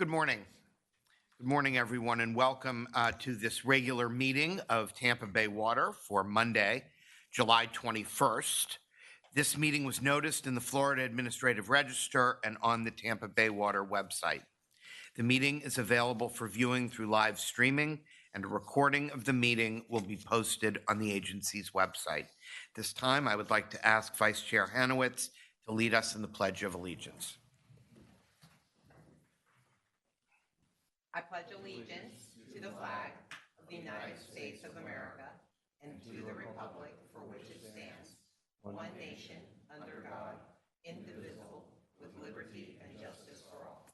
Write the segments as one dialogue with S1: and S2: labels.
S1: Good morning. Good morning, everyone, and welcome to this regular meeting of Tampa Bay Water for Monday, July 21st. This meeting was noticed in the Florida Administrative Register and on the Tampa Bay Water website. The meeting is available for viewing through live streaming, and a recording of the meeting will be posted on the agency's website. This time, I would like to ask Vice Chair Hanowitz to lead us in the Pledge of Allegiance.
S2: I pledge allegiance to the flag of the United States of America and to the republic for which it stands, one nation, under God, indivisible, with liberty and justice for all.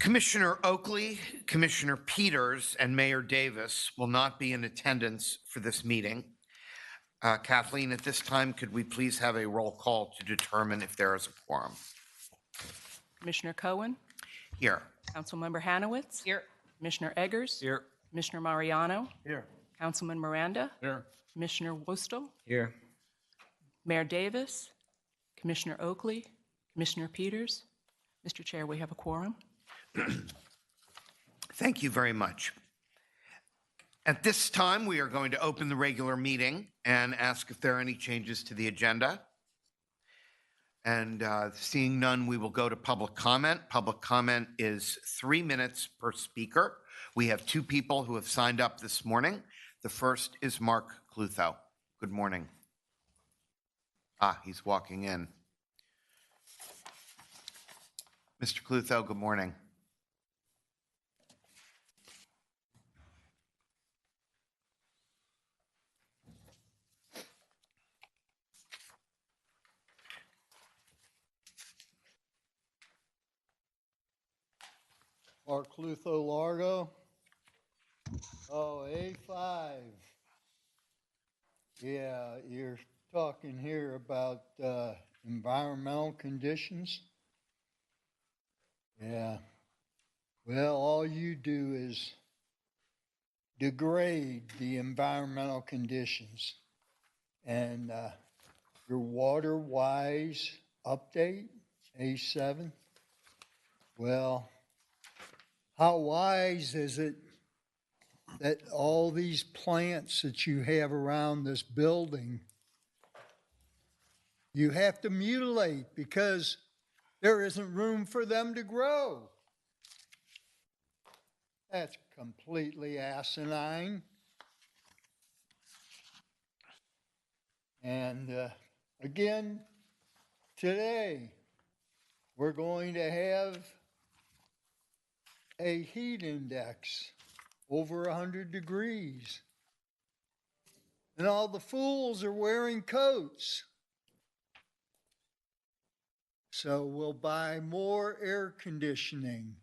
S1: Commissioner Oakley, Commissioner Peters, and Mayor Davis will not be in attendance for this meeting. Kathleen, at this time, could we please have a roll call to determine if there is a quorum?
S3: Commissioner Cohen?
S1: Here.
S3: Councilmember Hanowitz?
S2: Here.
S3: Commissioner Eggers?
S4: Here.
S3: Commissioner Mariano?
S4: Here.
S3: Councilman Miranda?
S4: Here.
S3: Commissioner Wustel?
S4: Here.
S3: Mayor Davis? Commissioner Oakley? Commissioner Peters? Mr. Chair, we have a quorum.
S1: Thank you very much. At this time, we are going to open the regular meeting and ask if there are any changes to the agenda. And seeing none, we will go to public comment. Public comment is 3 minutes per speaker. We have 2 people who have signed up this morning. The first is Mark Clutho. Good morning. He's walking in. Mr. Clutho, good morning.
S5: Mark Clutho, Largo. A5. Yeah, you're talking here about environmental conditions. Yeah. Well, all you do is degrade the environmental conditions. And your water-wise update, A7, well, how wise is it that all these plants that you have around this building, you have to mutilate because there isn't room for them to grow? That's completely asinine. And again, today, we're going to have a heat index over 100 degrees. And all the fools are wearing coats. So we'll buy more air conditioning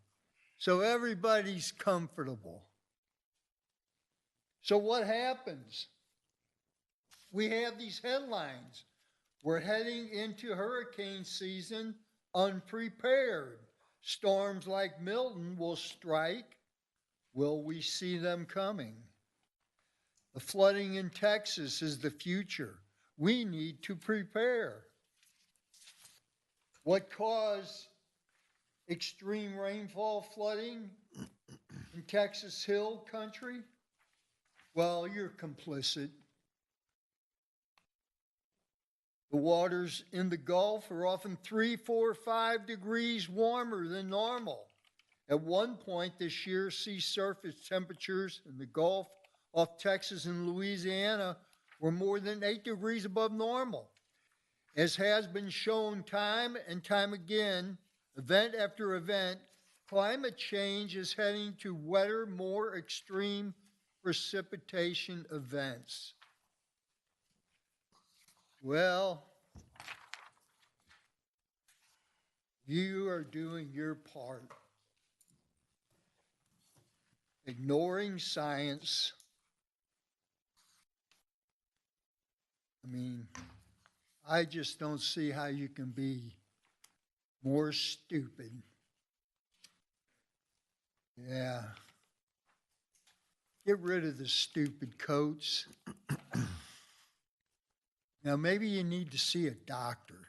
S5: so everybody's comfortable. So what happens? We have these headlines. We're heading into hurricane season unprepared. Storms like Milton will strike. Will we see them coming? The flooding in Texas is the future. We need to prepare. What caused extreme rainfall flooding in Texas Hill Country? Well, you're complicit. The waters in the Gulf are often 3, 4, 5 degrees warmer than normal. At one point this year, sea surface temperatures in the Gulf off Texas and Louisiana were more than 8 degrees above normal. As has been shown time and time again, event after event, climate change is heading to wetter, more extreme precipitation events. Well, you are doing your part. Ignoring science. I mean, I just don't see how you can be more stupid. Yeah. Get rid of the stupid coats. Now, maybe you need to see a doctor.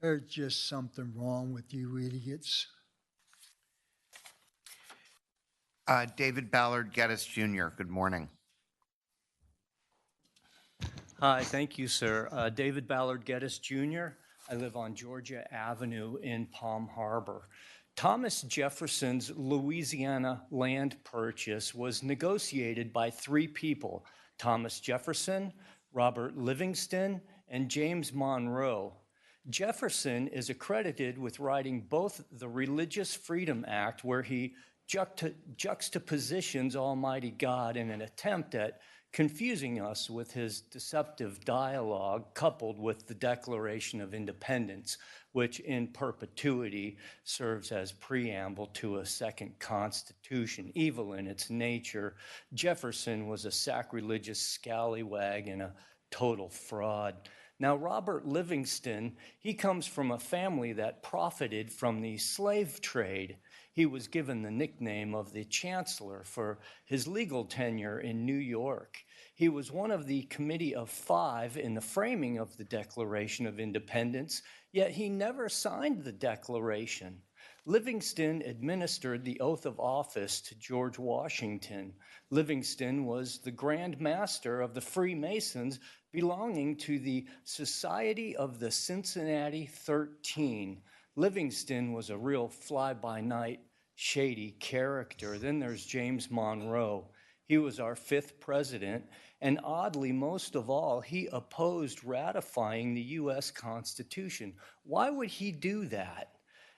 S5: There's just something wrong with you idiots.
S1: David Ballard Geddes Jr., good morning.
S4: Hi, thank you, sir. David Ballard Geddes Jr. I live on Georgia Avenue in Palm Harbor. Thomas Jefferson's Louisiana land purchase was negotiated by three people: Thomas Jefferson, Robert Livingston, and James Monroe. Jefferson is accredited with writing both the Religious Freedom Act, where he juxtapositions Almighty God in an attempt at confusing us with his deceptive dialogue, coupled with the Declaration of Independence, which in perpetuity serves as preamble to a second constitution. Evil in its nature, Jefferson was a sacrilegious scallywag and a total fraud. Now, Robert Livingston, he comes from a family that profited from the slave trade. He was given the nickname of the Chancellor for his legal tenure in New York. He was one of the Committee of Five in the framing of the Declaration of Independence, yet he never signed the Declaration. Livingston administered the oath of office to George Washington. Livingston was the Grand Master of the Freemasons, belonging to the Society of the Cincinnati 13. Livingston was a real fly-by-night, shady character. Then there's James Monroe. He was our fifth president, and oddly, most of all, he opposed ratifying the U.S. Constitution. Why would he do that?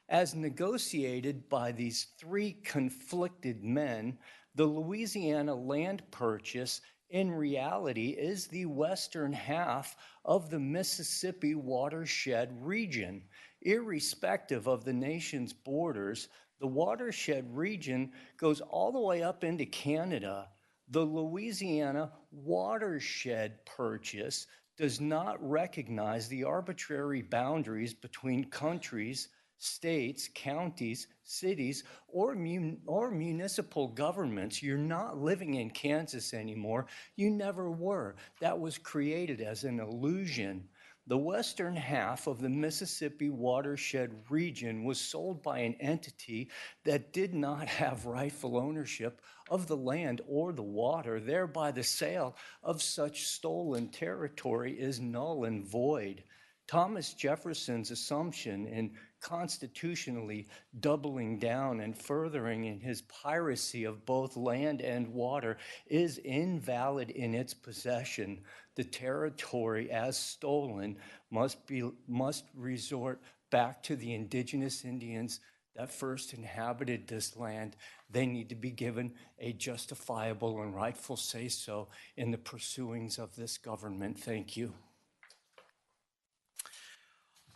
S4: As negotiated by these three conflicted men, the Louisiana land purchase in reality is the western half of the Mississippi watershed region. Irrespective of the nation's borders, the watershed region goes all the way up into Canada. The Louisiana watershed purchase does not recognize the arbitrary boundaries between countries, states, counties, cities, or municipal governments. You're not living in Kansas anymore. You never were. That was created as an illusion. The western half of the Mississippi watershed region was sold by an entity that did not have rightful ownership of the land or the water. Thereby, the sale of such stolen territory is null and void. Thomas Jefferson's assumption in constitutionally doubling down and furthering in his piracy of both land and water is invalid in its possession. The territory, as stolen, must resort back to the indigenous Indians that first inhabited this land. They need to be given a justifiable and rightful say-so in the pursuings of this government. Thank you.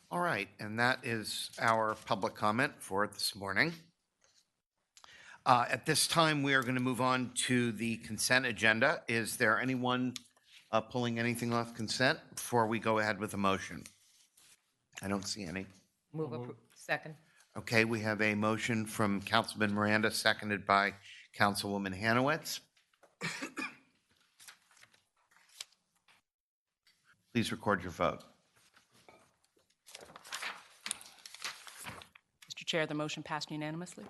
S1: All right, and that is our public comment for this morning. At this time, we are going to move on to the consent agenda. Is there anyone pulling anything off consent before we go ahead with a motion? I don't see any.
S2: Second.
S1: Okay, we have a motion from Councilman Miranda, seconded by Councilwoman Hanowitz. Please record your vote.
S3: Mr. Chair, the motion passed unanimously.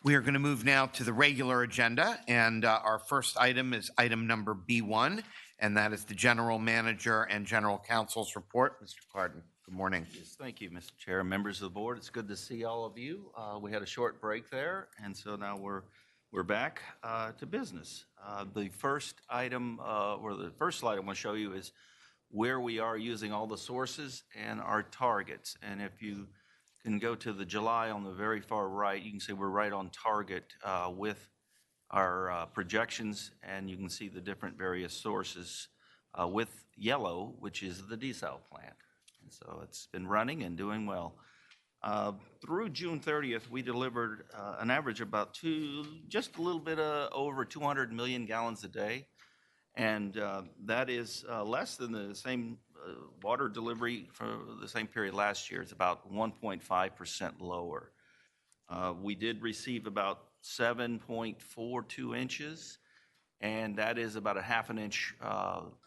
S1: We are going to move now to the regular agenda, and our first item is item number B1, and that is the General Manager and General Counsel's report. Mr. Cardin, good morning.
S6: Yes, thank you, Mr. Chair, and members of the board. It's good to see all of you. We had a short break there, and so now we're back to business. The first item, or the first slide I want to show you is where we are using all the sources and our targets. And if you can go to the July on the very far right, you can see we're right on target with our projections, and you can see the different various sources with yellow, which is the desal plant. And so it's been running and doing well. Through June 30th, we delivered an average of about just a little bit over 200 million gallons a day. And that is less than the same water delivery for the same period last year. It's about 1.5% lower. We did receive about 7.42 inches, and that is about a half an inch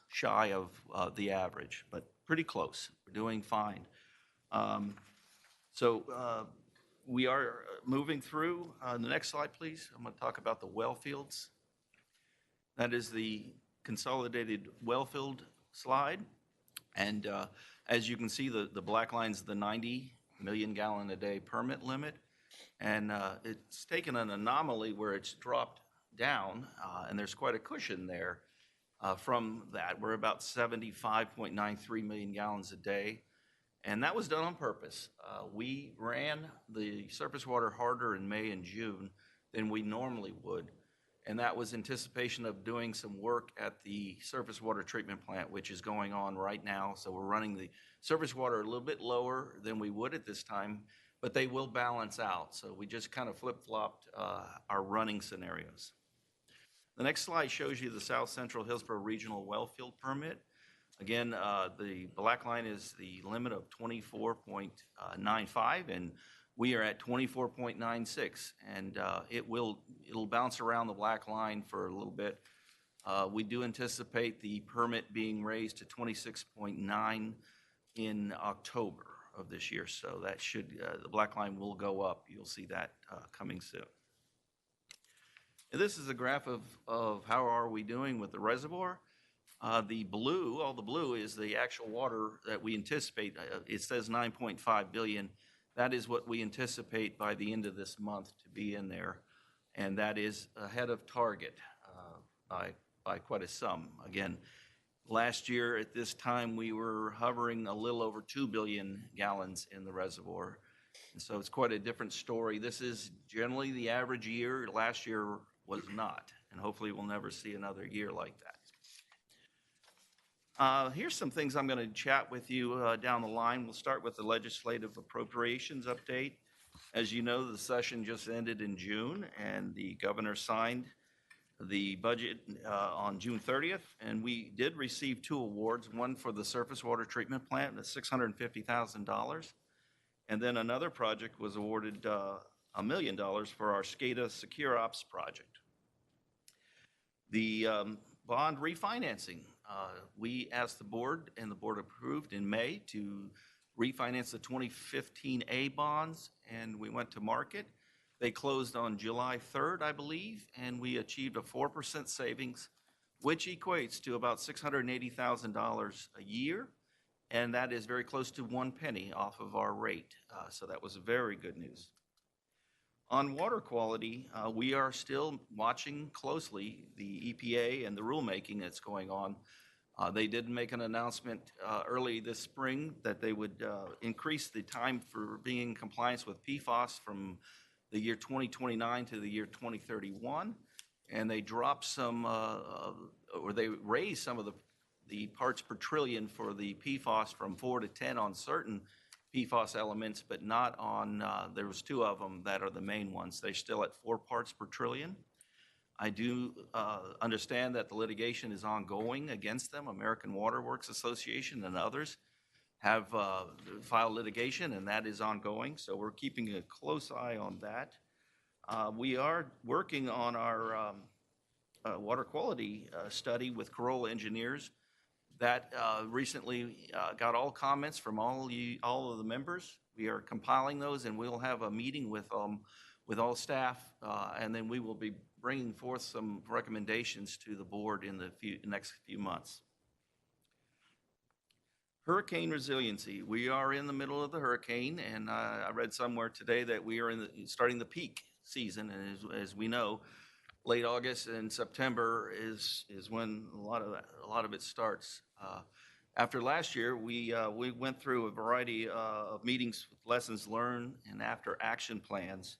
S6: shy of the average, but pretty close. We're doing fine. We are moving through. The next slide, please. I'm going to talk about the well fields. That is the consolidated well field slide. And as you can see, the black line is the 90 million gallon a day permit limit. And it's taken an anomaly where it's dropped down, and there's quite a cushion there from that. We're about 75.93 million gallons a day. And that was done on purpose. We ran the surface water harder in May and June than we normally would. And that was anticipation of doing some work at the surface water treatment plant, which is going on right now. So we're running the surface water a little bit lower than we would at this time, but they will balance out. So we just kind of flip-flopped our running scenarios. The next slide shows you the South Central Hillsborough Regional Wellfield Permit. Again, the black line is the limit of 24.95, and we are at 24.96, and it'll bounce around the black line for a little bit. We do anticipate the permit being raised to 26.9 in October of this year, so that should, the black line will go up. You'll see that coming soon. And this is a graph of how are we doing with the reservoir. The blue, all the blue is the actual water that we anticipate. It says 9.5 billion. That is what we anticipate by the end of this month to be in there. And that is ahead of target by quite a sum. Again, last year at this time, we were hovering a little over 2 billion gallons in the reservoir. And so it's quite a different story. This is generally the average year. Last year was not. And hopefully we'll never see another year like that. Here's some things I'm going to chat with you down the line. We'll start with the legislative appropriations update. As you know, the session just ended in June, and the governor signed the budget on June 30th, and we did receive 2 awards, one for the surface water treatment plant, that's $650,000, and then another project was awarded $1 million for our SCADA Secure Ops project. The bond refinancing. We asked the board, and the board approved in May to refinance the 2015 A bonds, and we went to market. They closed on July 3rd, I believe, and we achieved a 4% savings, which equates to about $680,000 a year, and that is very close to 1 penny off of our rate. So that was very good news. On water quality, we are still watching closely the EPA and the rulemaking that's going on. They did make an announcement early this spring that they would increase the time for being in compliance with PFAS from the year 2029 to the year 2031. And they dropped some, or they raised some of the parts per trillion for the PFAS from 4 to 10 on certain PFAS elements, but not on, there was 2 of them that are the main ones. They're still at 4 parts per trillion. I do understand that the litigation is ongoing against them. American Water Works Association and others have filed litigation, and that is ongoing. So we're keeping a close eye on that. We are working on our water quality study with Corolla Engineers. That recently got all comments from all of the members. We are compiling those, and we'll have a meeting with all staff, and then we will be bringing forth some recommendations to the board in the next few months. Hurricane resiliency. We are in the middle of the hurricane, and I read somewhere today that we are starting the peak season, and as we know, late August and September is when a lot of it starts. After last year, we went through a variety of meetings with lessons learned and after action plans,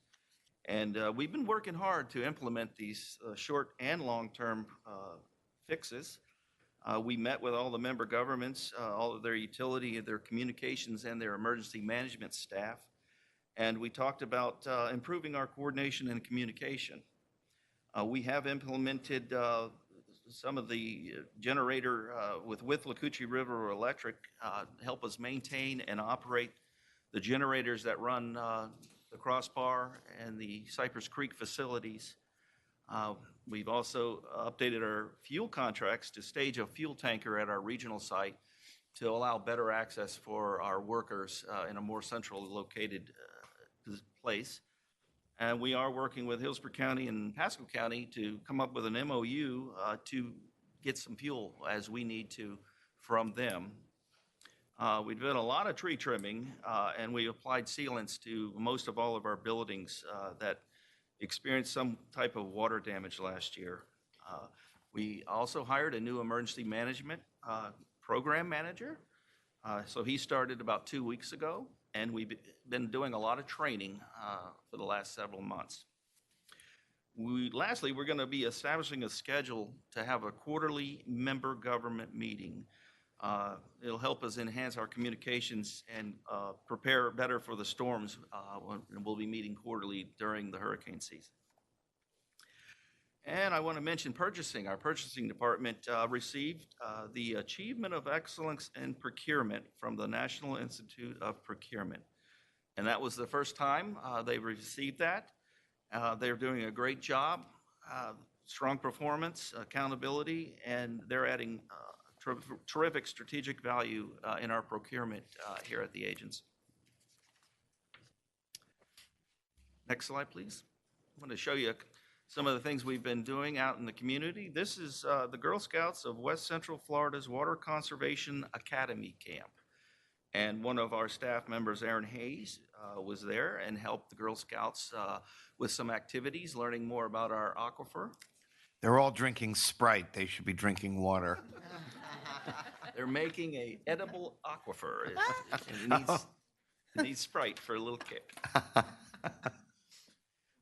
S6: and we've been working hard to implement these short and long-term fixes. We met with all the member governments, all of their utility, their communications, and their emergency management staff, and we talked about improving our coordination and communication. We have implemented some of the generator with Withlacoochee River Electric help us maintain and operate the generators that run the Crossbar and the Cypress Creek facilities. We've also updated our fuel contracts to stage a fuel tanker at our regional site to allow better access for our workers in a more centrally located place. And we are working with Hillsborough County and Pasco County to come up with an MOU to get some fuel as we need to from them. We've done a lot of tree trimming, and we applied sealants to most of all of our buildings that experienced some type of water damage last year. We also hired a new emergency management program manager. So he started about 2 weeks ago, and we've been doing a lot of training for the last several months. Lastly, we're going to be establishing a schedule to have a quarterly member government meeting. It'll help us enhance our communications and prepare better for the storms. We'll be meeting quarterly during the hurricane season. And I want to mention purchasing. Our purchasing department received the Achievement of Excellence in Procurement from the National Institute of Procurement. And that was the first time they received that. They're doing a great job, strong performance, accountability, and they're adding terrific strategic value in our procurement here at the agency. Next slide, please. I'm going to show you some of the things we've been doing out in the community. This is the Girl Scouts of West Central Florida's Water Conservation Academy Camp. And one of our staff members, Aaron Hayes, was there and helped the Girl Scouts with some activities, learning more about our aquifer.
S1: They're all drinking Sprite. They should be drinking water.
S6: They're making a edible aquifer. It needs Sprite for a little kick.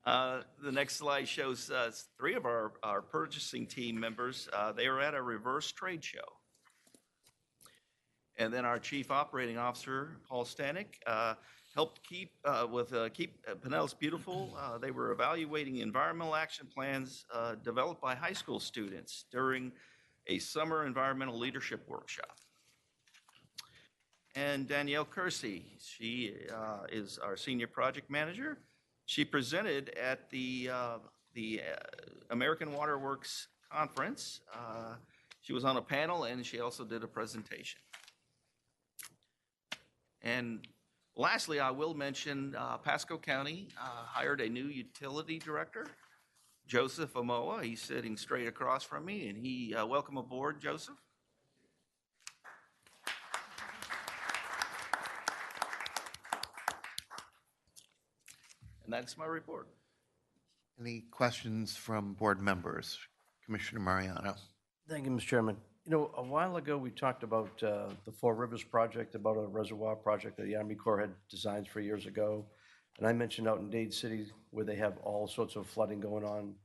S6: The next slide shows 3 of our purchasing team members. They were at a reverse trade show. And then our Chief Operating Officer, Paul Stanek, helped keep Pinellas beautiful. They were evaluating environmental action plans developed by high school students during a summer environmental leadership workshop. And Danielle Kersey, she is our Senior Project Manager. She presented at the American Water Works Conference. She was on a panel, and she also did a presentation. And lastly, I will mention Pasco County hired a new utility director, Joseph Amoa. He's sitting straight across from me, and welcome aboard, Joseph. And that's my report.
S1: Any questions from board members? Commissioner Mariano.
S7: Thank you, Mr. Chairman. You know, a while ago, we talked about the Four Rivers project, about a reservoir project that the Army Corps had designed 3 years ago. And I mentioned out in Dade City where they have all sorts of flooding going on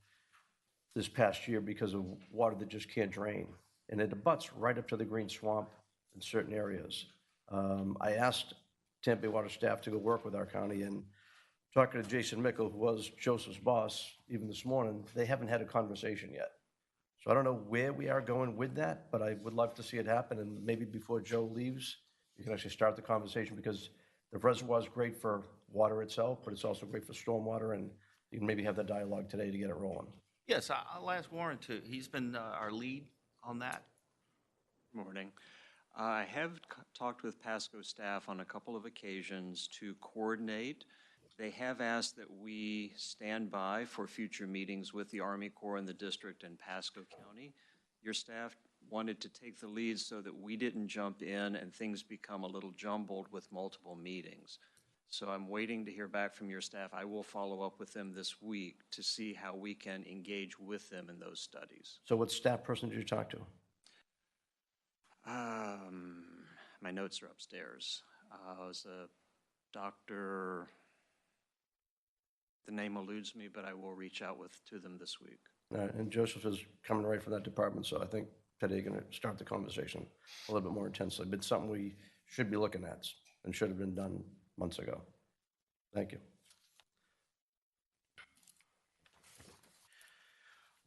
S7: this past year because of water that just can't drain. And it abuts right up to the green swamp in certain areas. I asked Tampa Bay Water staff to go work with our county, and talking to Jason Mickle, who was Joseph's boss, even this morning, they haven't had a conversation yet. So I don't know where we are going with that, but I would love to see it happen. And maybe before Joe leaves, you can actually start the conversation, because the reservoir is great for water itself, but it's also great for stormwater. And you can maybe have that dialogue today to get it rolling.
S6: Yes, I'll ask Warren to. He's been our lead on that.
S8: Morning. I have talked with Pasco staff on a couple of occasions to coordinate. They have asked that we stand by for future meetings with the Army Corps and the district and Pasco County. Your staff wanted to take the lead so that we didn't jump in and things become a little jumbled with multiple meetings. So I'm waiting to hear back from your staff. I will follow up with them this week to see how we can engage with them in those studies.
S7: So what staff person did you talk to?
S8: My notes are upstairs. It was a doctor. The name eludes me, but I will reach out to them this week.
S7: And Joseph is coming right from that department, so I think today you're going to start the conversation a little bit more intensely. But it's something we should be looking at and should have been done months ago. Thank you.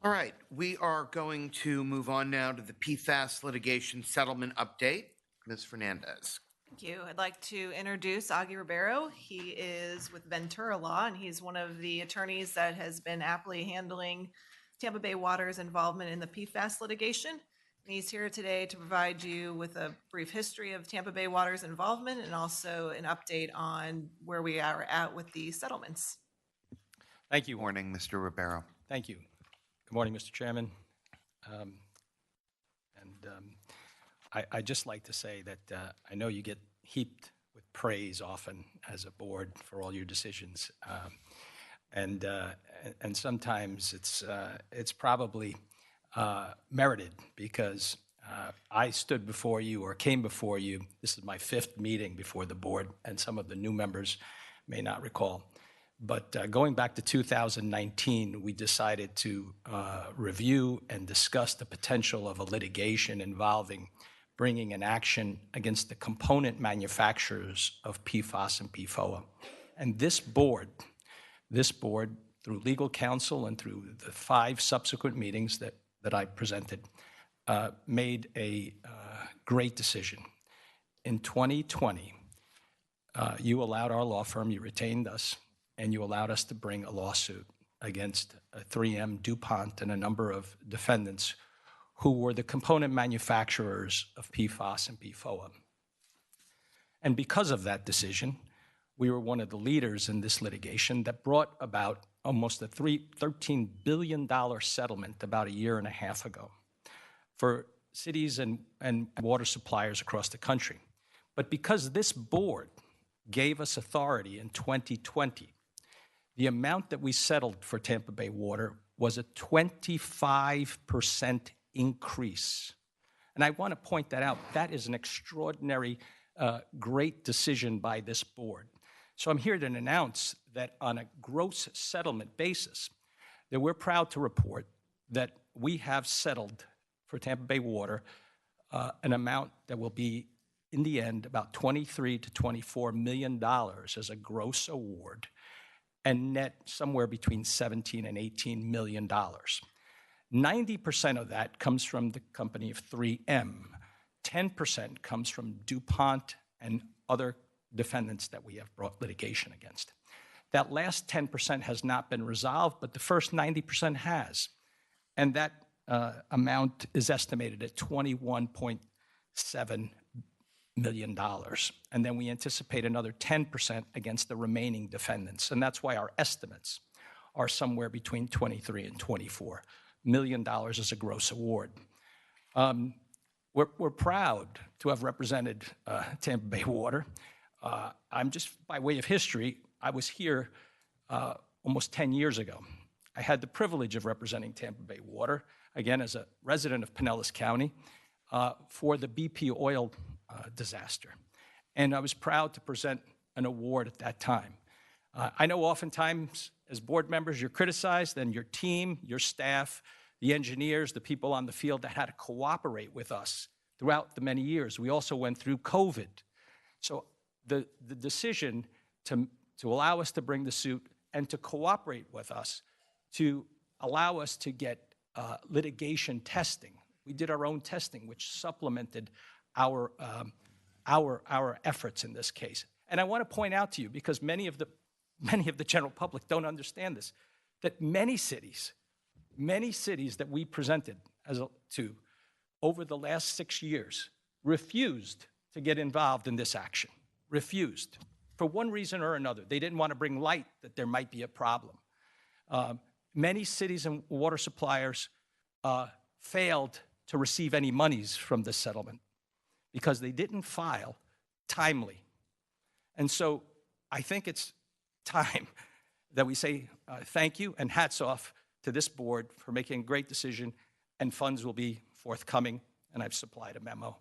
S1: All right, we are going to move on now to the PFAS litigation settlement update. Ms. Fernandez.
S9: Thank you. I'd like to introduce Augie Ribeiro. He is with Ventura Law, and he's one of the attorneys that has been aptly handling Tampa Bay Water's involvement in the PFAS litigation. He's here today to provide you with a brief history of Tampa Bay Water's involvement and also an update on where we are at with the settlements.
S10: Thank you.
S1: Morning, Mr. Ribeiro.
S10: Thank you. Good morning, Mr. Chairman. I'd just like to say that I know you get heaped with praise often as a board for all your decisions, and sometimes it's probably merited because I stood before you or came before you. This is my 5th meeting before the board, and some of the new members may not recall. But going back to 2019, we decided to review and discuss the potential of a litigation involving bringing an action against the component manufacturers of PFAS and PFOA. And this board, through legal counsel and through the 5 subsequent meetings that I presented, made a great decision. In 2020, you allowed our law firm, you retained us, and you allowed us to bring a lawsuit against 3M, DuPont, and a number of defendants who were the component manufacturers of PFAS and PFOA. And because of that decision, we were one of the leaders in this litigation that brought about almost a $13 billion settlement about a year and a half ago for cities and water suppliers across the country. But because this board gave us authority in 2020, the amount that we settled for Tampa Bay Water was a 25% increase. And I want to point that out. That is an extraordinary, great decision by this board. So I'm here to announce that on a gross settlement basis, that we're proud to report that we have settled for Tampa Bay Water an amount that will be, in the end, about $23 to $24 million as a gross award, and net somewhere between $17 and $18 million. 90% of that comes from the company of 3M. 10% comes from DuPont and other defendants that we have brought litigation against. That last 10% has not been resolved, but the first 90% has. And that amount is estimated at $21.7 million. And then we anticipate another 10% against the remaining defendants. And that's why our estimates are somewhere between $23 and $24 million as a gross award. We're proud to have represented Tampa Bay Water. I'm just, by way of history, I was here almost 10 years ago. I had the privilege of representing Tampa Bay Water, again, as a resident of Pinellas County, for the BP oil disaster. And I was proud to present an award at that time. I know oftentimes as board members you're criticized, and your team, your staff, the engineers, the people on the field that had to cooperate with us throughout the many years. We also went through COVID. So the decision to allow us to bring the suit and to cooperate with us, to allow us to get litigation testing. We did our own testing, which supplemented our efforts in this case. And I want to point out to you, because many of the general public don't understand this, that many cities that we presented to over the last 6 years refused to get involved in this action. Refused. For one reason or another. They didn't want to bring light that there might be a problem. Many cities and water suppliers failed to receive any monies from this settlement because they didn't file timely. And so I think it's time that we say thank you and hats off to this board for making a great decision, and funds will be forthcoming, and I've supplied a memo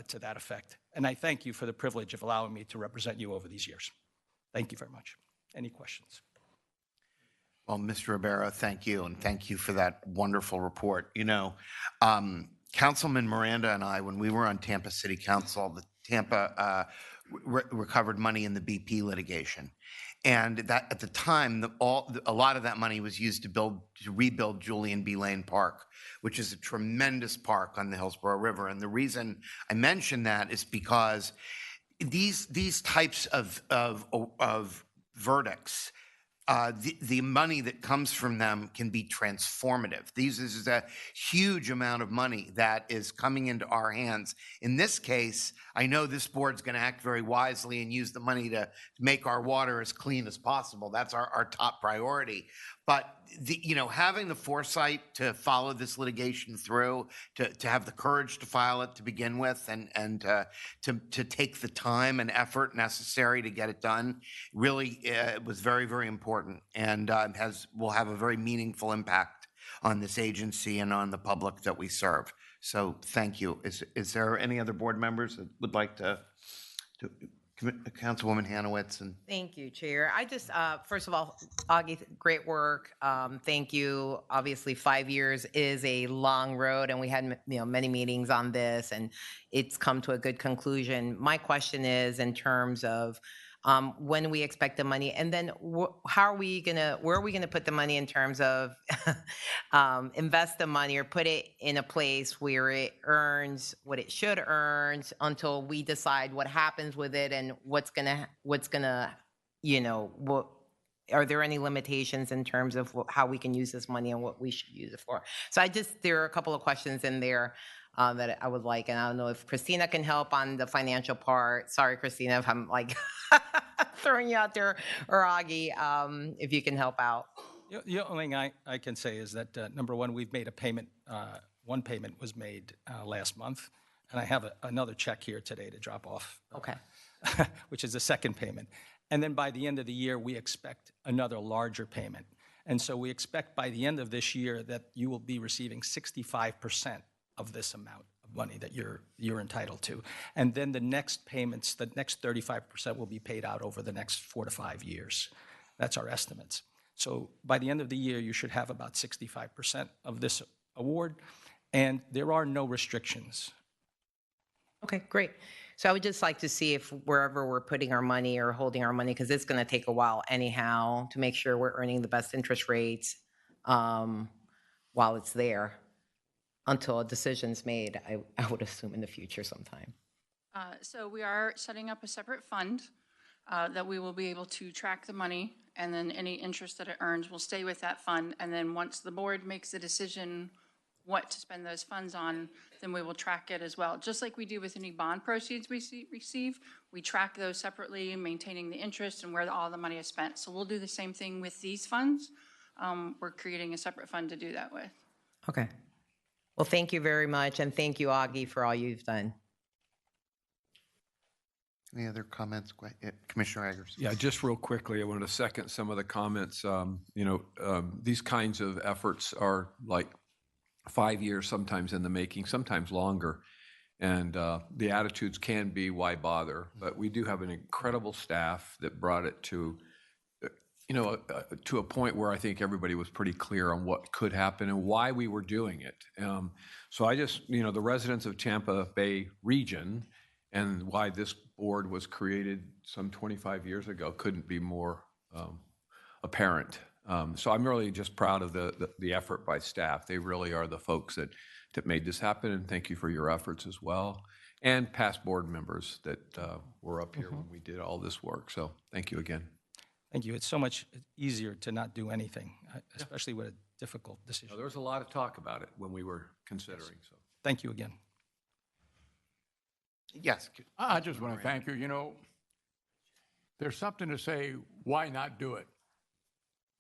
S10: to that effect. And I thank you for the privilege of allowing me to represent you over these years. Thank you very much. Any questions?
S1: Well, Mr. Ribeiro, thank you, and thank you for that wonderful report. You know, Councilman Miranda and I, when we were on Tampa City Council, the Tampa recovered money in the BP litigation. And that at the time, a lot of that money was used to rebuild Julian B. Lane Park, which is a tremendous park on the Hillsborough River. And the reason I mention that is because these types of verdicts the money that comes from them can be transformative. This is a huge amount of money that is coming into our hands. In this case, I know this board's going to act very wisely and use the money to make our water as clean as possible. That's our top priority. But having the foresight to follow this litigation through, to have the courage to file it to begin with, and to take the time and effort necessary to get it done, really was very, very important, and will have a very meaningful impact on this agency and on the public that we serve. So thank you. Is there any other board members that would like to Councilwoman Hanowitz? And
S2: Thank you, Chair. I just, first of all, Augie, great work. Thank you. Obviously, 5 years is a long road, and we had many meetings on this, and it's come to a good conclusion. My question is in terms of when we expect the money, and then where are we gonna put the money in terms of invest the money or put it in a place where it earns what it should earn until we decide what happens with it and what's gonna are there any limitations in terms of how we can use this money and what we should use it for? So there are a couple of questions in there that I would like, and I don't know if Christina can help on the financial part. Sorry, Christina, if I'm like throwing you out there, or Augie, if you can help out.
S10: The only thing I can say is that, number one, we've made a payment. One payment was made last month, and I have another check here today to drop off.
S2: Okay.
S10: Which is the second payment. And then by the end of the year, we expect another larger payment. And so we expect by the end of this year that you will be receiving 65% of this amount of money that you're entitled to. And then the next payments, the next 35% will be paid out over the next 4 to 5 years. That's our estimates. So by the end of the year, you should have about 65% of this award, and there are no restrictions.
S2: Okay, great. So I would just like to see if wherever we're putting our money or holding our money, because it's going to take a while anyhow to make sure we're earning the best interest rates while it's there, until a decision's made, I would assume in the future sometime.
S11: So we are setting up a separate fund that we will be able to track the money, and then any interest that it earns will stay with that fund. And then once the board makes a decision what to spend those funds on, then we will track it as well. Just like we do with any bond proceeds we receive, we track those separately, maintaining the interest and where all the money is spent. So we'll do the same thing with these funds. We're creating a separate fund to do that with.
S2: Okay. Well, thank you very much, and thank you, Augie, for all you've done.
S1: any other comments? Commissioner Eggers?
S12: Yeah, just real quickly, I wanted to second some of the comments. These kinds of efforts are like 5 years sometimes in the making, sometimes longer. And the attitudes can be, why bother? But we do have an incredible staff that brought it to, to a point where I think everybody was pretty clear on what could happen and why we were doing it. So I just, the residents of Tampa Bay region and why this board was created some 25 years ago couldn't be more apparent. So I'm really just proud of the effort by staff. They really are the folks that made this happen, and thank you for your efforts as well, and past board members that were up here when we did all this work. So thank you again.
S10: Thank you. It's so much easier to not do anything, especially with a difficult decision.
S12: There was a lot of talk about it when we were considering. So
S10: thank you again.
S1: Yes.
S13: I just want to thank you. There's something to say, why not do it?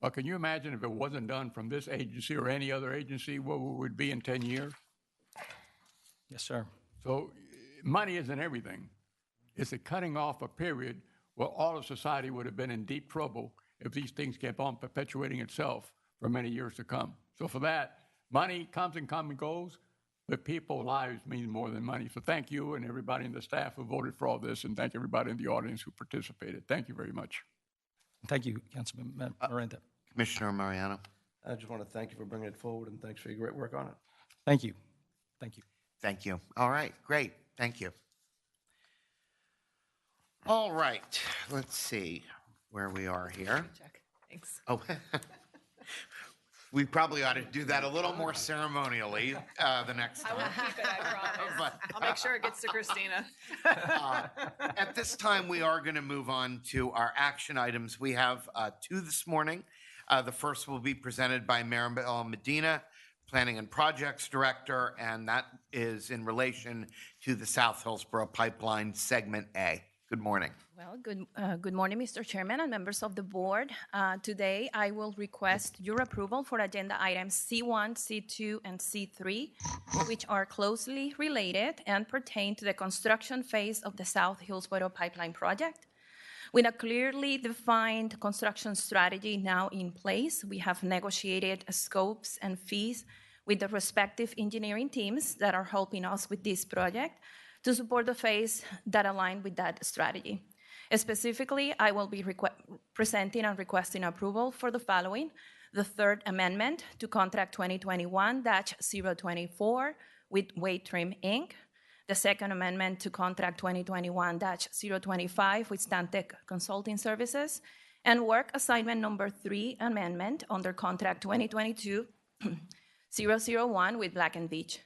S13: Well, can you imagine if it wasn't done from this agency or any other agency, what we would be in 10 years?
S10: Yes, sir.
S13: So money isn't everything. It's a cutting off a period where all of society would have been in deep trouble if these things kept on perpetuating itself for many years to come. So for that, money comes and goes, but people's lives mean more than money. So thank you and everybody in the staff who voted for all this, and thank everybody in the audience who participated. Thank you very much.
S10: Thank you, Councilman Miranda.
S1: Commissioner Mariano.
S7: I just want to thank you for bringing it forward, and thanks for your great work on it.
S10: Thank you. Thank you.
S1: Thank you. All right, great. Thank you. All right, let's see where we are here.
S9: Check. Thanks.
S1: Oh, We probably ought to do that a little more ceremonially the next
S9: I
S1: time.
S9: will keep it, I promise.
S1: But,
S9: I'll make sure it gets to Christina.
S1: At this time, we are going to move on to our action items. We have two this morning. The first will be presented by Maribel Medina, Planning and Projects Director, and that is in relation to the South Hillsborough Pipeline Segment A. Good morning.
S14: Well, good morning, Mr. Chairman and members of the board. Today, I will request your approval for agenda items C1, C2, and C3, which are closely related and pertain to the construction phase of the South Hillsborough Pipeline Project. With a clearly defined construction strategy now in place, we have negotiated scopes and fees with the respective engineering teams that are helping us with this project to support the phase that align with that strategy. Specifically, I will be presenting and requesting approval for the following: the third amendment to Contract 2021-024 with Wade Trim, Inc., the second amendment to Contract 2021-025 with Stantec Consulting Services, and work assignment number 3 amendment under Contract 2022-001 with Black & Veatch.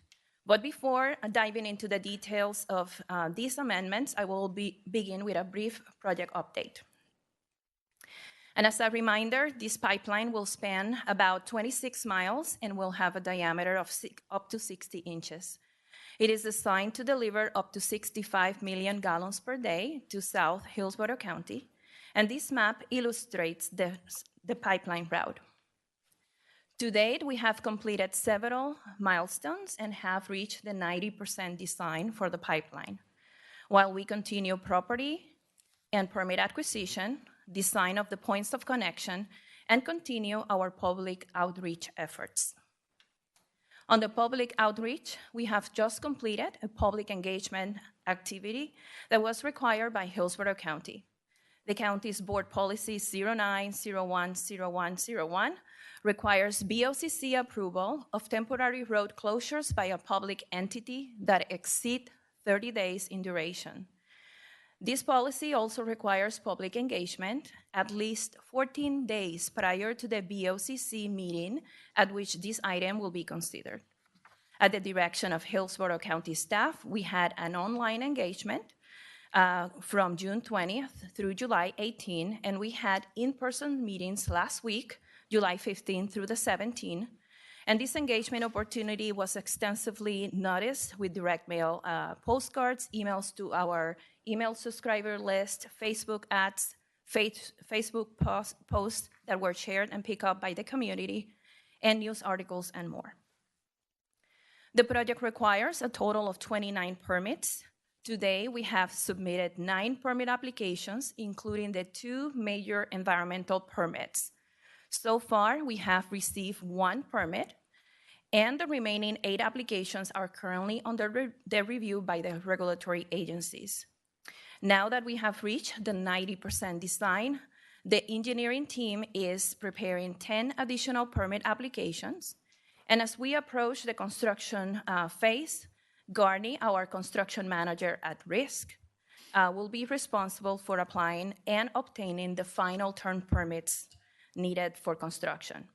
S14: But before diving into the details of these amendments, I will begin with a brief project update. And as a reminder, this pipeline will span about 26 miles and will have a diameter of up to 60 inches. It is designed to deliver up to 65 million gallons per day to South Hillsborough County, and this map illustrates the pipeline route. To date, we have completed several milestones and have reached the 90% design for the pipeline, while we continue property and permit acquisition, design of the points of connection, and continue our public outreach efforts. On the public outreach, we have just completed a public engagement activity that was required by Hillsborough County. The county's board policy 09010101 requires BOCC approval of temporary road closures by a public entity that exceed 30 days in duration. This policy also requires public engagement at least 14 days prior to the BOCC meeting at which this item will be considered. At the direction of Hillsborough County staff, we had an online engagement from June 20th through July 18, and we had in-person meetings last week, July 15 through the 17th, and this engagement opportunity was extensively noticed with direct mail postcards, emails to our email subscriber list, Facebook ads, Facebook posts that were shared and picked up by the community, and news articles and more. The project requires a total of 29 permits. Today, we have submitted 9 permit applications, including the 2 major environmental permits. So far, we have received 1 permit, and the remaining 8 applications are currently under the review by the regulatory agencies. Now that we have reached the 90% design, the engineering team is preparing 10 additional permit applications, and as we approach the construction phase, Garney, our construction manager at risk, will be responsible for applying and obtaining the final turn permits needed for construction.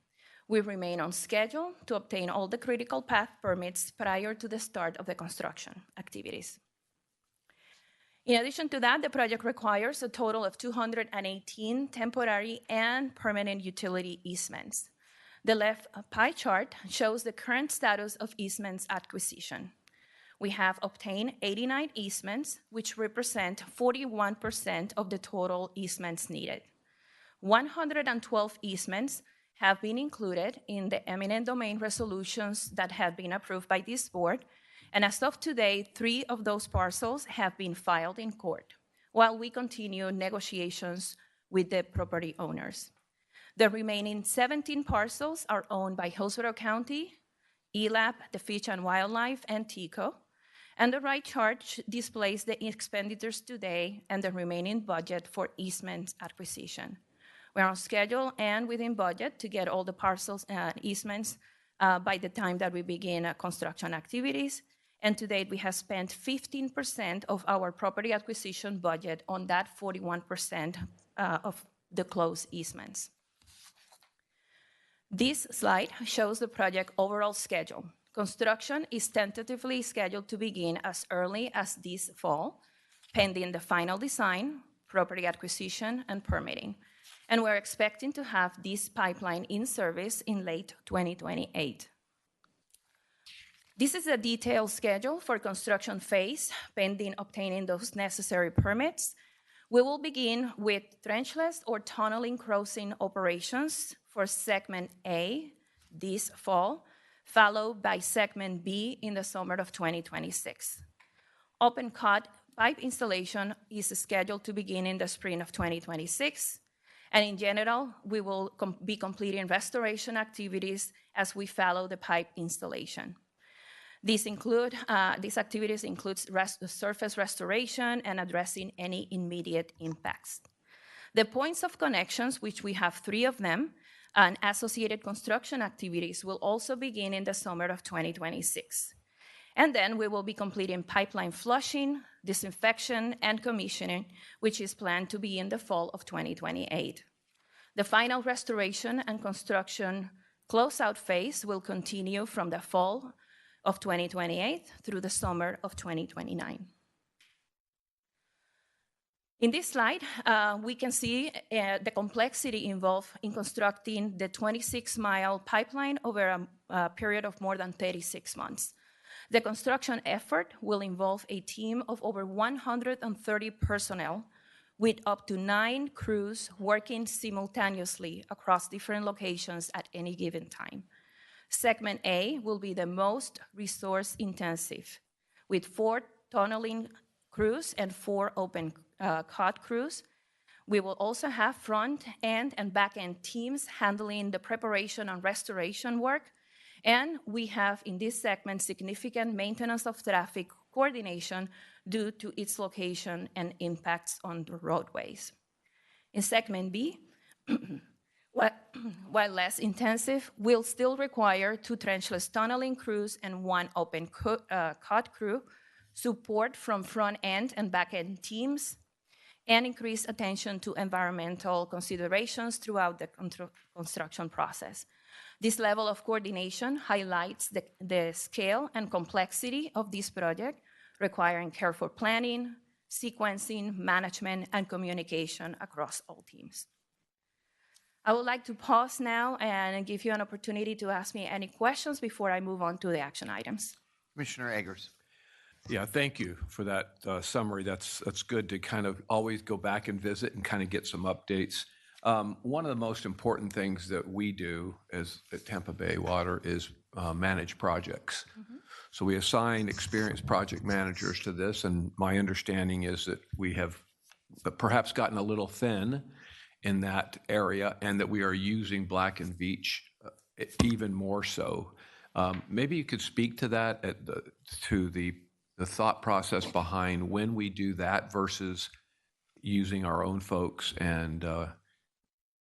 S14: We remain on schedule to obtain all the critical path permits prior to the start of the construction activities. In addition to that, the project requires a total of 218 temporary and permanent utility easements. The left pie chart shows the current status of easements acquisition. We have obtained 89 easements, which represent 41% of the total easements needed. 112 easements have been included in the eminent domain resolutions that have been approved by this board, and as of today, 3 of those parcels have been filed in court, while we continue negotiations with the property owners. The remaining 17 parcels are owned by Hillsborough County, ELAP, the Fish and Wildlife, and TICO, and the right chart displays the expenditures today and the remaining budget for easements acquisition. We're on schedule and within budget to get all the parcels and easements by the time that we begin construction activities. And to date, we have spent 15% of our property acquisition budget on that 41% of the closed easements. This slide shows the project overall schedule. Construction is tentatively scheduled to begin as early as this fall, pending the final design, property acquisition, and permitting. And we're expecting to have this pipeline in service in late 2028. This is a detailed schedule for construction phase, pending obtaining those necessary permits. We will begin with trenchless or tunneling crossing operations for segment A this fall, followed by segment B in the summer of 2026. Open cut pipe installation is scheduled to begin in the spring of 2026. And in general, we will be completing restoration activities as we follow the pipe installation. These activities include surface restoration and addressing any immediate impacts. The points of connections, which we have 3 of them, and associated construction activities will also begin in the summer of 2026. And then we will be completing pipeline flushing, disinfection, and commissioning, which is planned to be in the fall of 2028. The final restoration and construction closeout phase will continue from the fall of 2028 through the summer of 2029. In this slide, we can see the complexity involved in constructing the 26-mile pipeline over a period of more than 36 months. The construction effort will involve a team of over 130 personnel with up to 9 crews working simultaneously across different locations at any given time. Segment A will be the most resource intensive, with 4 tunneling crews and 4 open cut crews. We will also have front end and back end teams handling the preparation and restoration work. And we have in this segment significant maintenance of traffic coordination due to its location and impacts on the roadways. In segment B, while less intensive, will still require 2 trenchless tunneling crews and 1 open cut crew, support from front end and back end teams, and increased attention to environmental considerations throughout the construction process. This level of coordination highlights the scale and complexity of this project, requiring careful planning, sequencing, management, and communication across all teams. I would like to pause now and give you an opportunity to ask me any questions before I move on to the action items.
S1: Commissioner Eggers.
S12: Yeah, thank you for that summary. That's good to kind of always go back and visit and kind of get some updates. One of the most important things that we do at Tampa Bay Water is manage projects. Mm-hmm. So we assign experienced project managers to this, and my understanding is that we have perhaps gotten a little thin in that area, and that we are using Black and Veatch even more so. Maybe you could speak to that, to the thought process behind when we do that versus using our own folks, and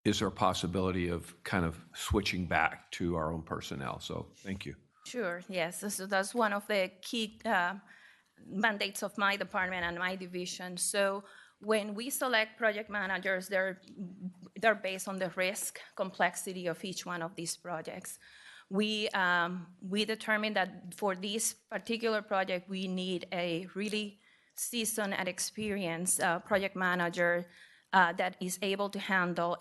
S12: is there a possibility of kind of switching back to our own personnel? So thank you.
S14: Sure, yes. So that's one of the key mandates of my department and my division. So when we select project managers, they're based on the risk complexity of each one of these projects. We determined that for this particular project, we need a really seasoned and experienced project manager that is able to handle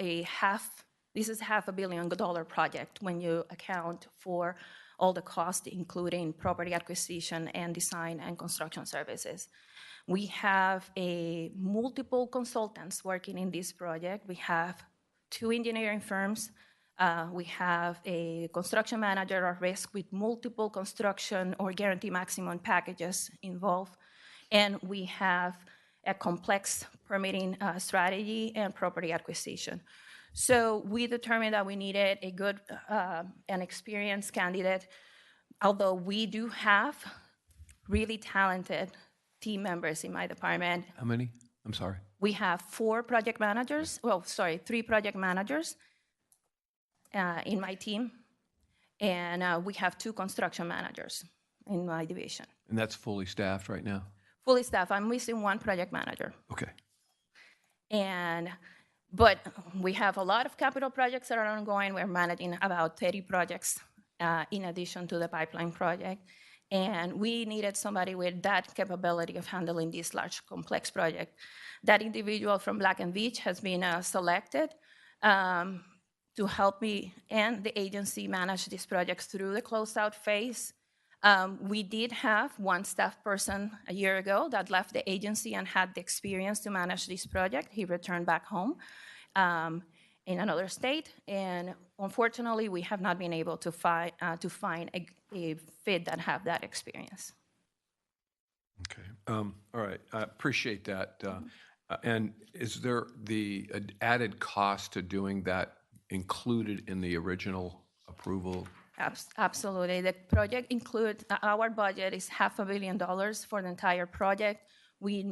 S14: this is $500 million project when you account for all the costs, including property acquisition and design and construction services. We have multiple consultants working in this project. We have 2 engineering firms. We have a construction manager at risk with multiple construction or guarantee maximum packages involved. And we have a complex permitting strategy and property acquisition. So we determined that we needed a good and experienced candidate, although we do have really talented team members in my department.
S12: How many? I'm sorry.
S14: We have 3 project managers in my team, and we have 2 construction managers in my division.
S12: And that's fully staffed right now?
S14: Fully staffed. I'm missing 1 project manager.
S12: Okay.
S14: And But we have a lot of capital projects that are ongoing. We're managing about 30 projects in addition to the pipeline project. And we needed somebody with that capability of handling this large, complex project. That individual from Black & Veatch has been selected to help me and the agency manage this project through the closeout phase. We did have one staff person a year ago that left the agency and had the experience to manage this project. He returned back home in another state, and unfortunately, we have not been able to find a fit that have that experience.
S12: Okay. All right. I appreciate that. And is there the added cost to doing that included in the original approval?
S14: Absolutely. The project includes, our budget is $500 million for the entire project. We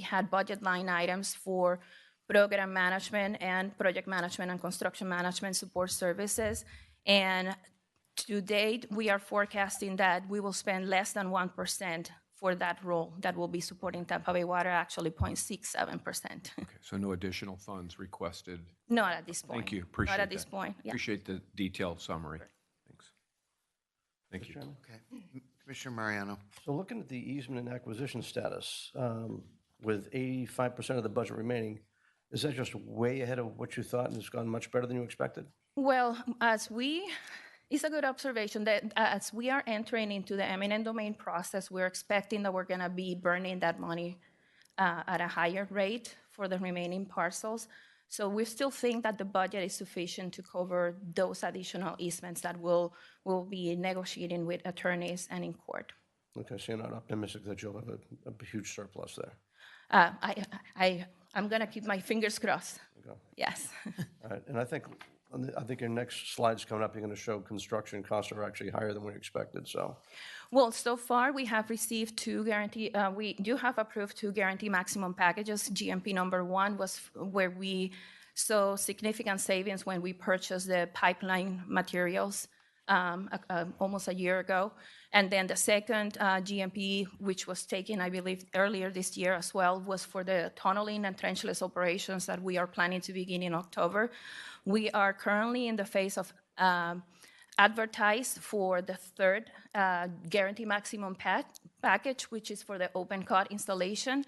S14: had budget line items for program management and project management and construction management support services. And to date, we are forecasting that we will spend less than 1% for that role that will be supporting Tampa Bay Water, actually 0.67%.
S12: Okay, so no additional funds requested?
S14: Not at this point.
S12: Thank you. Appreciate
S14: Not at
S12: that.
S14: this point. Yeah.
S12: Appreciate the detailed summary. Thanks. Thank you.
S1: Okay. Commissioner Mariano.
S7: So looking at the easement and acquisition status, with 85% of the budget remaining, is that just way ahead of what you thought and it's gone much better than you expected?
S14: Well, it's a good observation that as we are entering into the eminent domain process, we're expecting that we're going to be burning that money at a higher rate for the remaining parcels. So we still think that the budget is sufficient to cover those additional easements that we'll be negotiating with attorneys and in court.
S7: Okay, so you're not optimistic that you'll have a huge surplus there?
S14: I'm going to keep my fingers crossed.
S7: Okay.
S14: Yes.
S7: All right, and I think your next slide's coming up, you're going to show construction costs are actually higher than we expected, so.
S14: Well, so far we have received we do have approved 2 guarantee maximum packages. GMP number 1 was where we saw significant savings when we purchased the pipeline materials almost a year ago. And then the second GMP, which was taken, I believe, earlier this year as well, was for the tunneling and trenchless operations that we are planning to begin in October. We are currently in the phase of advertise for the third guarantee maximum package, which is for the open cut installation.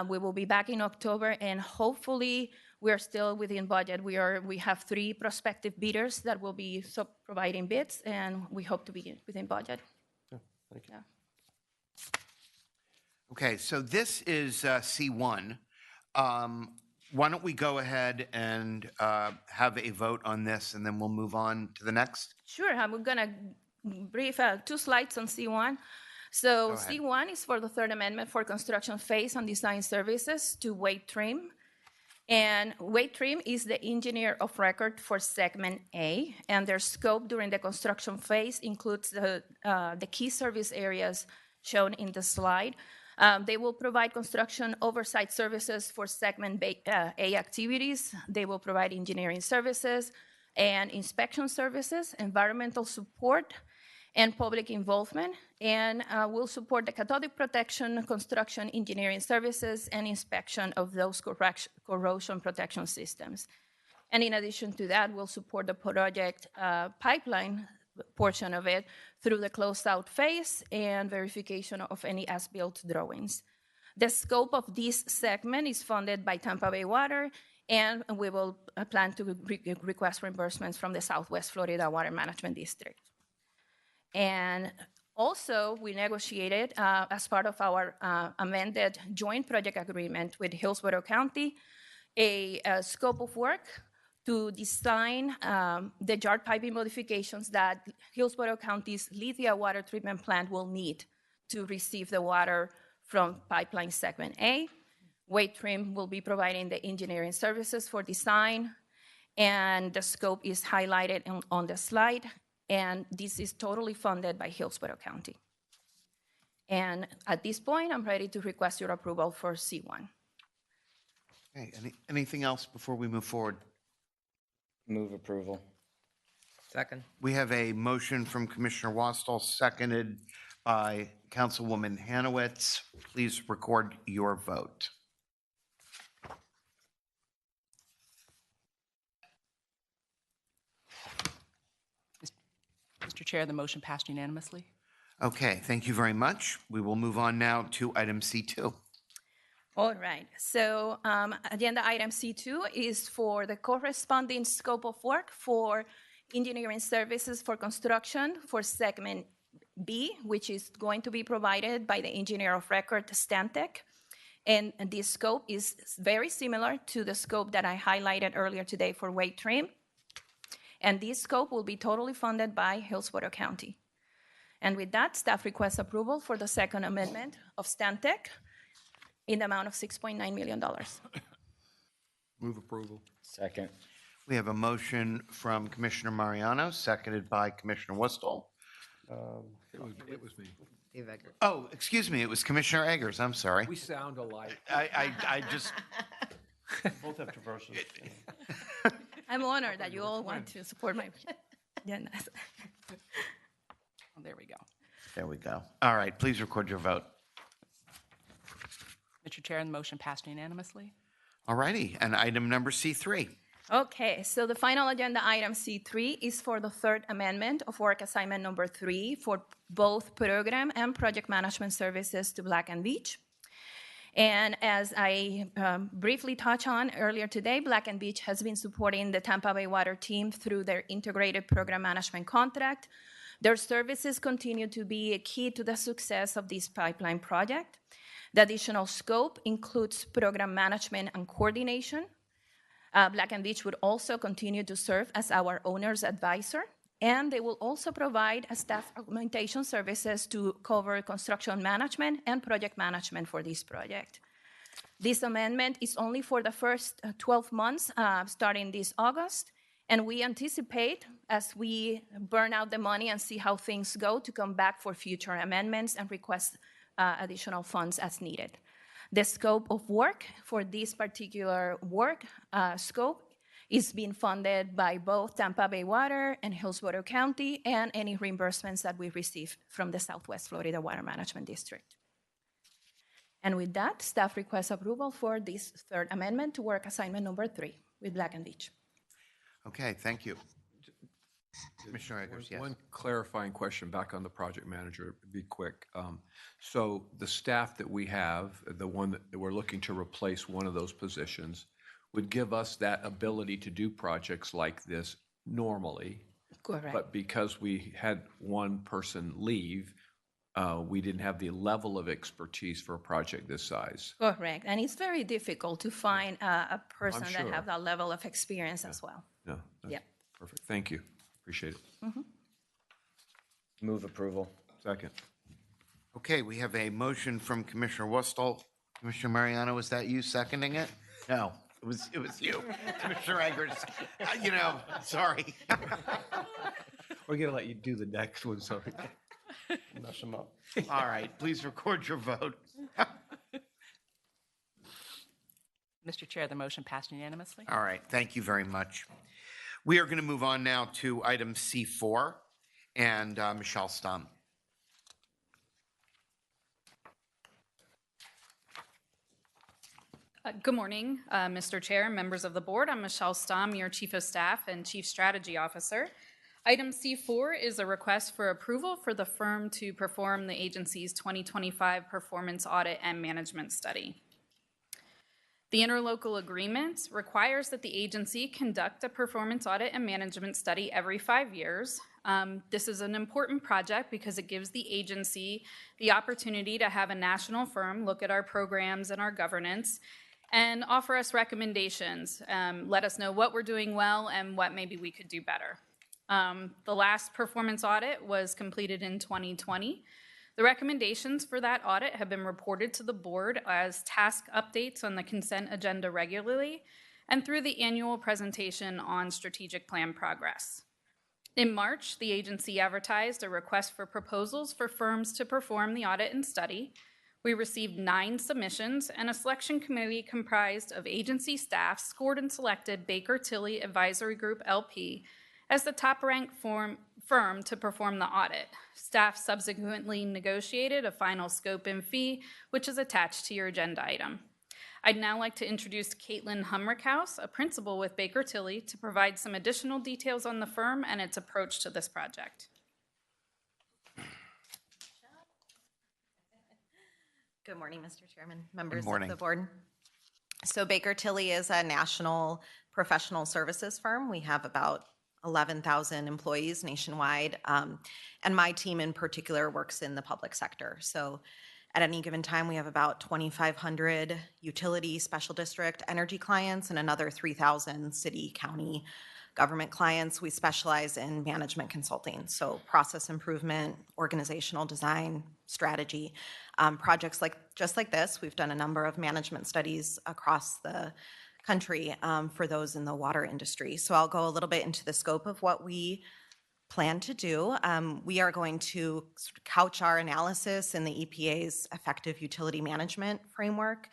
S14: We will be back in October, and hopefully we are still within budget. We have 3 prospective bidders that will be providing bids, and we hope to be within budget.
S7: Yeah, thank you.
S14: Yeah.
S1: Okay, so this is C1. Why don't we go ahead and have a vote on this, and then we'll move on to the next?
S14: Sure. I'm going to brief 2 slides on C1. So C1 is for the third amendment for construction phase and design services to Wade Trim. And Wade Trim is the engineer of record for segment A, and their scope during the construction phase includes the key service areas shown in the slide. They will provide construction oversight services for segment A activities. They will provide engineering services and inspection services, environmental support, and public involvement, and will support the cathodic protection, construction engineering services, and inspection of those corrosion protection systems. And in addition to that, we'll support the project pipeline portion of it through the closeout phase and verification of any as-built drawings. The scope of this segment is funded by Tampa Bay Water, and we will plan to request reimbursements from the Southwest Florida Water Management District. And also, we negotiated, as part of our amended joint project agreement with Hillsborough County, a scope of work to design the jar piping modifications that Hillsborough County's Lithia water treatment plant will need to receive the water from pipeline segment A. Wade Trim will be providing the engineering services for design, and the scope is highlighted on the slide, and this is totally funded by Hillsborough County. And at this point, I'm ready to request your approval for C1.
S1: Okay, anything else before we move forward?
S15: Move approval.
S16: Second.
S1: We have a motion from Commissioner Wastall, seconded by Councilwoman Hanowitz. Please record your vote.
S3: Mr. Chair, the motion passed unanimously.
S1: Okay, thank you very much. We will move on now to item C2.
S14: All right, so agenda item C2 is for the corresponding scope of work for engineering services for construction for segment B, which is going to be provided by the engineer of record, Stantec. And this scope is very similar to the scope that I highlighted earlier today for Wade Trim. And this scope will be totally funded by Hillsborough County. And with that, staff requests approval for the second amendment of Stantec in the amount of $6.9 million.
S12: Move approval.
S15: Second.
S1: We have a motion from Commissioner Mariano, seconded by Commissioner Westall.
S12: It was me.
S1: Oh, excuse me, it was Commissioner Eggers. I'm sorry.
S12: We sound alike.
S1: I just,
S7: Both have traverses.
S14: I'm honored that you all want to support my agenda.
S3: Oh, there we go.
S1: there we go. All right, please record your vote.
S3: Mr. Chair, the motion passed unanimously.
S1: All righty, and item number C3.
S14: Okay, so the final agenda item C3 is for the third amendment of work assignment number 3 for both program and project management services to Black and Veatch. And as I briefly touched on earlier today, Black and Veatch has been supporting the Tampa Bay Water team through their integrated program management contract. Their services continue to be a key to the success of this pipeline project. The additional scope includes program management and coordination. Black and Veatch would also continue to serve as our owner's advisor, and they will also provide staff augmentation services to cover construction management and project management for this project. This amendment is only for the first 12 months, starting this August, and we anticipate, as we burn out the money and see how things go, to come back for future amendments and request additional funds as needed. The scope of work for this particular work scope is being funded by both Tampa Bay Water and Hillsborough County, and any reimbursements that we receive from the Southwest Florida Water Management District. And with that, staff requests approval for this third amendment to work assignment number 3 with Black and Veatch.
S1: Okay, thank you. Commissioner Eggers, yes.
S12: One clarifying question back on the project manager, be quick. So the staff that we have, the one that we're looking to replace one of those positions, would give us that ability to do projects like this normally.
S14: Correct.
S12: But because we had one person leave, we didn't have the level of expertise for a project this size.
S14: Correct, and it's very difficult to find a person that
S12: sure.
S14: have that level of experience as well.
S12: No, that's
S14: Yeah.
S12: perfect. Thank you. Appreciate it.
S15: Move approval.
S12: Second.
S1: Okay, we have a motion from Commissioner Westall. Commissioner Mariano, was that you seconding it? No, it was you. Commissioner Eggers, sorry.
S10: We're going to let you do the next one, sorry.
S7: Mess them up.
S1: All right, please record your vote.
S3: Mr. Chair, the motion passed unanimously.
S1: All right, thank you very much. We are going to move on now to item C4 and Michelle Stum.
S16: Good morning, Mr. Chair, members of the board. I'm Michelle Stum, your Chief of Staff and Chief Strategy Officer. Item C4 is a request for approval for the firm to perform the agency's 2025 performance audit and management study. The interlocal agreement requires that the agency conduct a performance audit and management study every 5 years. This is an important project because it gives the agency the opportunity to have a national firm look at our programs and our governance and offer us recommendations, let us know what we're doing well and what maybe we could do better. The last performance audit was completed in 2020. The recommendations for that audit have been reported to the board as task updates on the consent agenda regularly and through the annual presentation on strategic plan progress. In March, the agency advertised a request for proposals for firms to perform the audit and study. We received 9 submissions, and a selection committee comprised of agency staff scored and selected Baker Tilly Advisory Group LP as the top-ranked firm to perform the audit. Staff subsequently negotiated a final scope and fee, which is attached to your agenda item. I'd now like to introduce Caitlin Humrickhouse, a principal with Baker Tilly, to provide some additional details on the firm and its approach to this project.
S2: Good morning, Mr. Chairman, members of
S1: morning.
S2: the board. So Baker Tilly is a national professional services firm. We have about 11,000 employees nationwide, and my team in particular works in the public sector. So at any given time, we have about 2,500 utility, special district, energy clients, and another 3,000 city, county government clients. We specialize in management consulting, so process improvement, organizational design, strategy. Projects just like this. We've done a number of management studies across the country for those in the water industry. So I'll go a little bit into the scope of what we plan to do. We are going to couch our analysis in the EPA's effective utility management framework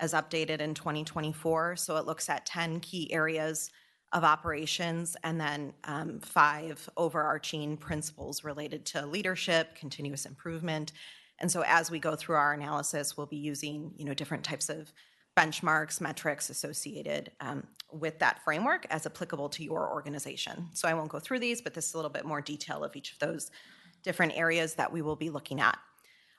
S2: as updated in 2024. So it looks at 10 key areas of operations and then 5 overarching principles related to leadership, continuous improvement. And so as we go through our analysis, we'll be using different types of benchmarks, metrics associated with that framework as applicable to your organization. So I won't go through these, but this is a little bit more detail of each of those different areas that we will be looking at.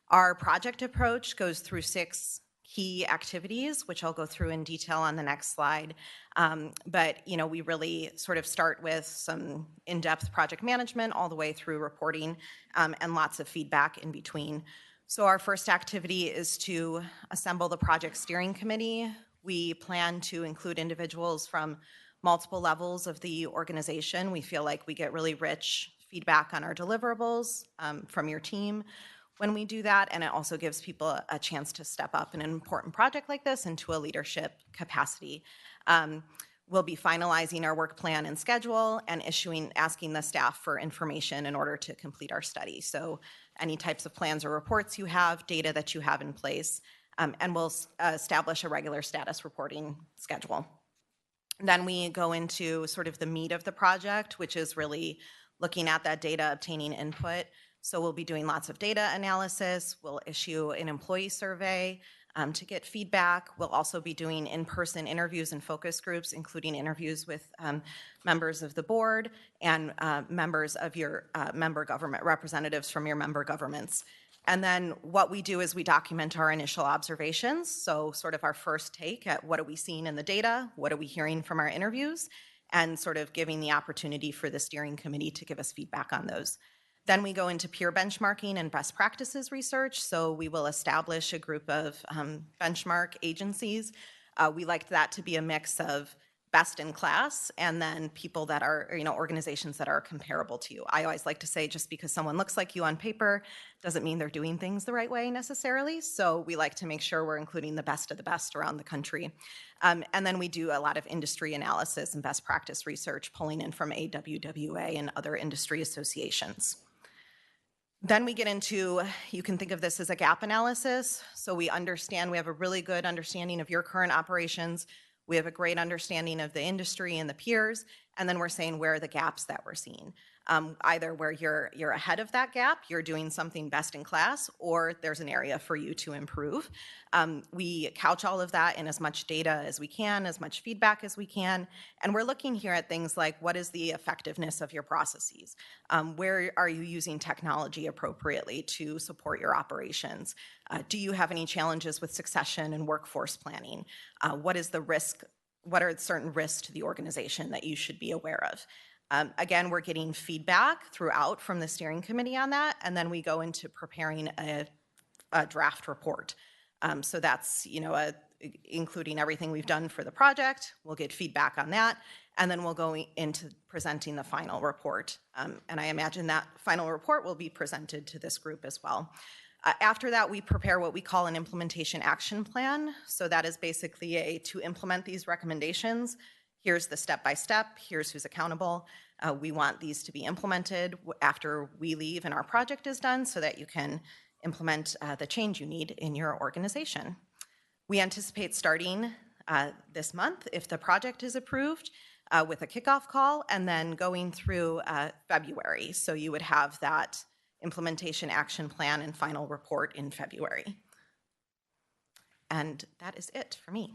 S2: Our project approach goes through 6 key activities, which I'll go through in detail on the next slide. But we really sort of start with some in-depth project management all the way through reporting and lots of feedback in between. So our first activity is to assemble the project steering committee. We plan to include individuals from multiple levels of the organization. We feel like we get really rich feedback on our deliverables from your team when we do that, and it also gives people a chance to step up in an important project like this into a leadership capacity. We'll be finalizing our work plan and schedule and asking the staff for information in order to complete our study. So any types of plans or reports you have, data that you have in place, and we'll establish a regular status reporting schedule. Then we go into sort of the meat of the project, which is really looking at that data, obtaining input. So we'll be doing lots of data analysis. We'll issue an employee survey to get feedback. We'll also be doing in-person interviews and focus groups, including interviews with members of the board and members of your member government, representatives from your member governments. And then what we do is we document our initial observations. So sort of our first take at what are we seeing in the data, what are we hearing from our interviews, and sort of giving the opportunity for the steering committee to give us feedback on those. Then we go into peer benchmarking and best practices research. So we will establish a group of benchmark agencies. We like that to be a mix of best in class and then people that are, organizations that are comparable to you. I always like to say just because someone looks like you on paper doesn't mean they're doing things the right way necessarily. So we like to make sure we're including the best of the best around the country. And then we do a lot of industry analysis and best practice research, pulling in from AWWA and other industry associations. Then we get into, you can think of this as a gap analysis. So we have a really good understanding of your current operations. We have a great understanding of the industry and the peers. And then we're saying where are the gaps that we're seeing. Either where you're ahead of that gap, you're doing something best in class, or there's an area for you to improve. We couch all of that in as much data as we can, as much feedback as we can. And we're looking here at things like what is the effectiveness of your processes? Where are you using technology appropriately to support your operations? Do you have any challenges with succession and workforce planning? What is the risk? What are certain risks to the organization that you should be aware of? Again, we're getting feedback throughout from the steering committee on that, and then we go into preparing a draft report. So that's, including everything we've done for the project. We'll get feedback on that, and then we'll go into presenting the final report. And I imagine that final report will be presented to this group as well. After that, we prepare what we call an implementation action plan. So that is basically to implement these recommendations. Here's the step-by-step, here's who's accountable. We want these to be implemented after we leave and our project is done so that you can implement the change you need in your organization. We anticipate starting this month if the project is approved with a kickoff call and then going through February. So you would have that implementation action plan and final report in February. And that is it for me.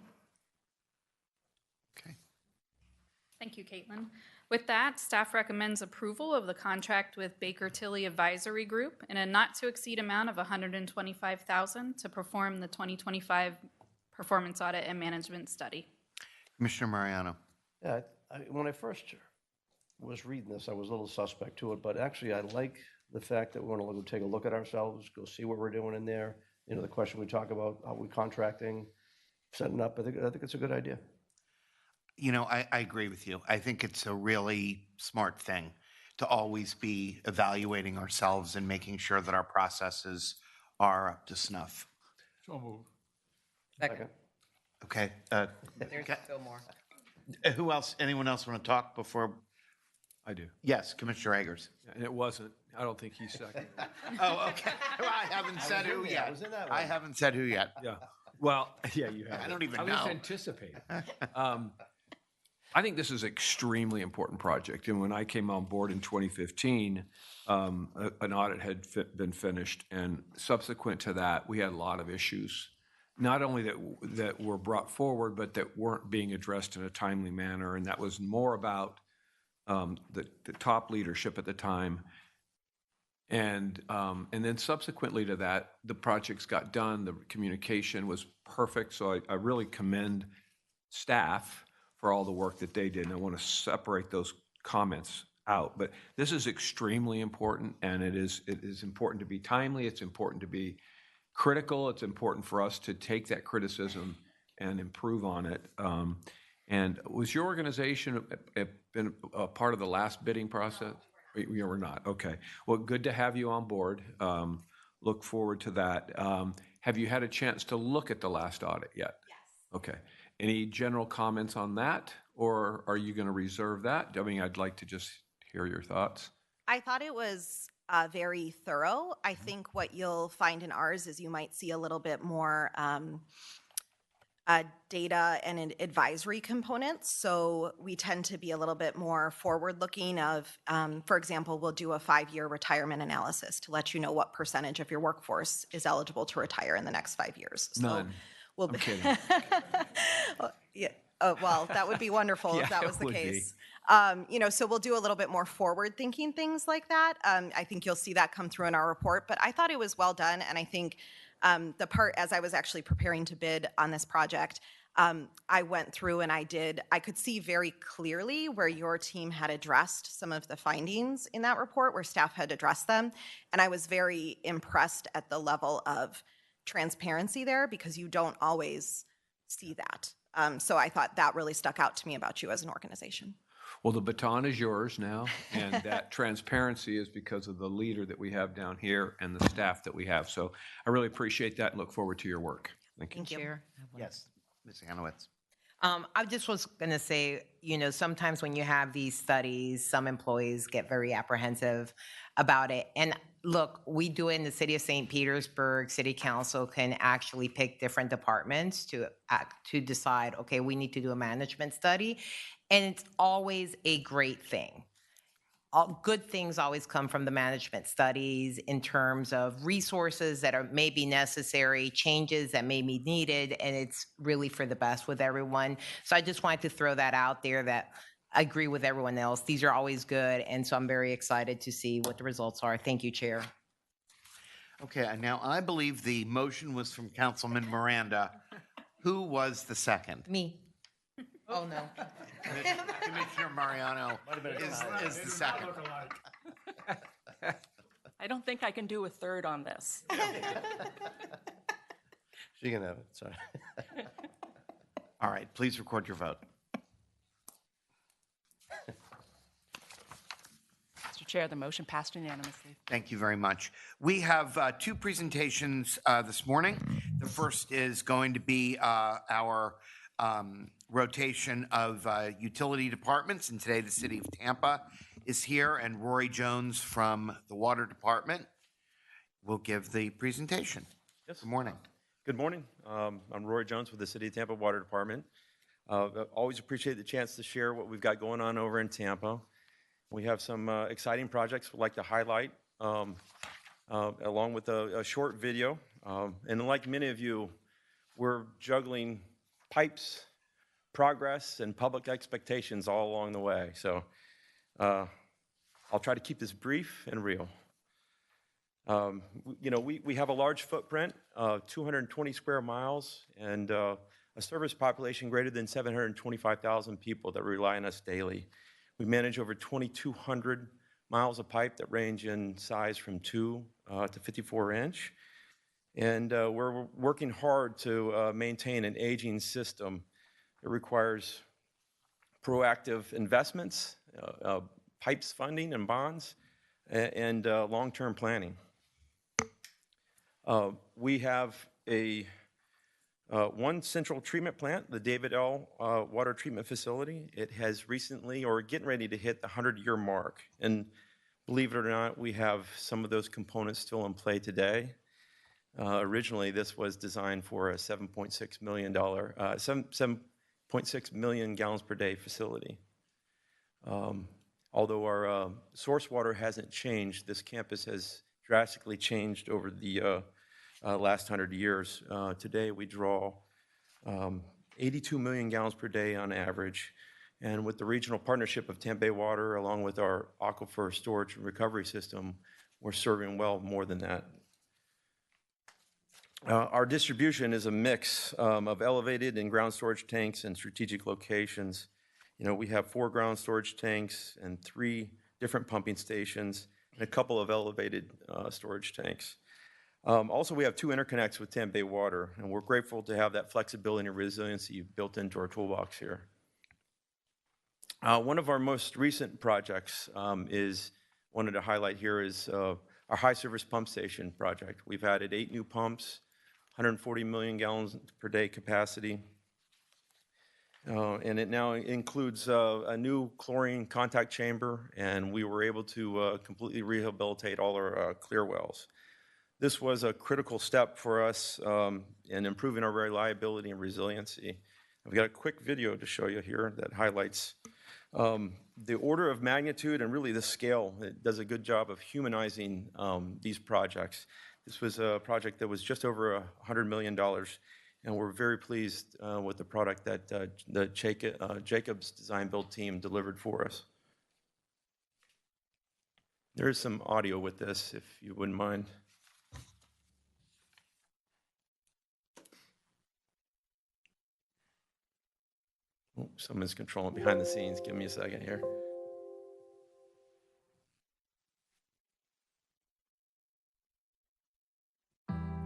S16: Thank you, Caitlin. With that, staff recommends approval of the contract with Baker Tilly Advisory Group in a not-to-exceed amount of $125,000 to perform the 2025 performance audit and management study.
S1: Commissioner Mariano.
S7: Yeah, when I first was reading this, I was a little suspect to it, but actually I like the fact that we want to go take a look at ourselves, go see what we're doing in there. You know, the question we talk about, how we contracting, setting up, I think it's a good idea.
S1: You know, I agree with you. I think it's a really smart thing to always be evaluating ourselves and making sure that our processes are up to snuff.
S13: So moved.
S2: Second.
S1: Okay.
S2: There's still more.
S1: Who else? Anyone else want to talk before?
S12: I do.
S1: Yes, Commissioner Eggers.
S12: And it wasn't, I don't think he's second.
S1: Oh, okay. Well, I haven't said who yet. I haven't said who yet.
S12: Yeah. Well, yeah, you have.
S1: I don't even
S12: I
S1: know.
S12: was anticipating. I think this is an extremely important project. And when I came on board in 2015, an audit had been finished. And subsequent to that, we had a lot of issues, not only that were brought forward, but that weren't being addressed in a timely manner. And that was more about the top leadership at the time. And then subsequently to that, the projects got done. The communication was perfect. So I really commend staff for all the work that they did. And I want to separate those comments out. But this is extremely important, and it is important to be timely. It's important to be critical. It's important for us to take that criticism and improve on it. And was your organization been a part of the last bidding process? You were not. Okay. Well, good to have you on board. Look forward to that. Have you had a chance to look at the last audit yet? Yes. Okay. Any general comments on that, or are you going to reserve that? I mean, I'd like to just hear your thoughts.
S17: I thought it was very thorough. I think what you'll find in ours is you might see a little bit more data and an advisory components. So we tend to be a little bit more forward-looking of, for example, we'll do a 5-year retirement analysis to let you know what percentage of your workforce is eligible to retire in the next 5 years. So
S12: None.
S17: We'll
S12: I'm kidding.
S17: Yeah. Well, that would be wonderful if that was the case. You know, so we'll do a little bit more forward-thinking things like that. I think you'll see that come through in our report, but I thought it was well done. And I think the part, as I was actually preparing to bid on this project, I went through and I could see very clearly where your team had addressed some of the findings in that report, where staff had addressed them. And I was very impressed at the level of transparency there, because you don't always see that. So I thought that really stuck out to me about you as an organization.
S12: Well, the baton is yours now, and that transparency is because of the leader that we have down here and the staff that we have. So I really appreciate that and look forward to your work. Thank you.
S2: Chair.
S1: Yes, Ms. Hanowitz.
S2: I just was going to say, you know, sometimes when you have these studies, some employees get very apprehensive about it. And look, we do it in the city of St. Petersburg. City Council can actually pick different departments to decide, okay, we need to do a management study. And it's always a great thing. All good things always come from the management studies in terms of resources that are maybe necessary, changes that may be needed, and it's really for the best with everyone. So I just wanted to throw that out there, that I agree with everyone else. These are always good, and so I'm very excited to see what the results are. Thank you, Chair.
S1: Okay, and now I believe the motion was from Councilman Miranda. Who was the second?
S2: Me. Oh, no.
S1: Commissioner Mariano is the second.
S3: I don't think I can do a third on this.
S7: She can have it, sorry.
S1: All right, please record your vote.
S3: Mr. Chair, the motion passed unanimously.
S1: Thank you very much. We have two presentations this morning. The first is going to be our rotation of utility departments, and today the city of Tampa is here, and Rory Jones from the Water Department will give the presentation.
S18: Yes.
S1: Good morning.
S18: Good morning. I'm Rory Jones with the City of Tampa Water Department. Always appreciate the chance to share what we've got going on over in Tampa. We have some exciting projects we'd like to highlight, along with a short video. And like many of you, we're juggling pipes, progress and public expectations all along the way. So I'll try to keep this brief and real. We have a large footprint, 220 square miles, and a service population greater than 725,000 people that rely on us daily. We manage over 2,200 miles of pipe that range in size from 2 to 54 inch. And we're working hard to maintain an aging system. It requires proactive investments, pipes funding and bonds, and long-term planning. We have one central treatment plant, the David L. Water Treatment Facility. It has recently, or getting ready to hit the 100-year mark. And believe it or not, we have some of those components still in play today. Originally, this was designed for a $7.6 million gallons per day facility. Although our source water hasn't changed, this campus has drastically changed over the last 100 years. Today, we draw 82 million gallons per day on average. And with the regional partnership of Tampa Bay Water, along with our aquifer storage and recovery system, we're serving well more than that. Our distribution is a mix of elevated and ground storage tanks and strategic locations. We have 4 ground storage tanks and 3 different pumping stations and a couple of elevated storage tanks. Also, we have 2 interconnects with Tampa Bay Water, and we're grateful to have that flexibility and resiliency built into our toolbox here. One of our most recent projects wanted to highlight here is our high service pump station project. We've added 8 new pumps, 140 million gallons per day capacity. And it now includes a new chlorine contact chamber, and we were able to completely rehabilitate all our clear wells. This was a critical step for us in improving our reliability and resiliency. I've got a quick video to show you here that highlights the order of magnitude and really the scale. It does a good job of humanizing these projects. This was a project that was just over $100 million, and we're very pleased with the product that the Jacobs design build team delivered for us. There is some audio with this, if you wouldn't mind. Oh, someone's controlling behind the scenes. Give me a second here.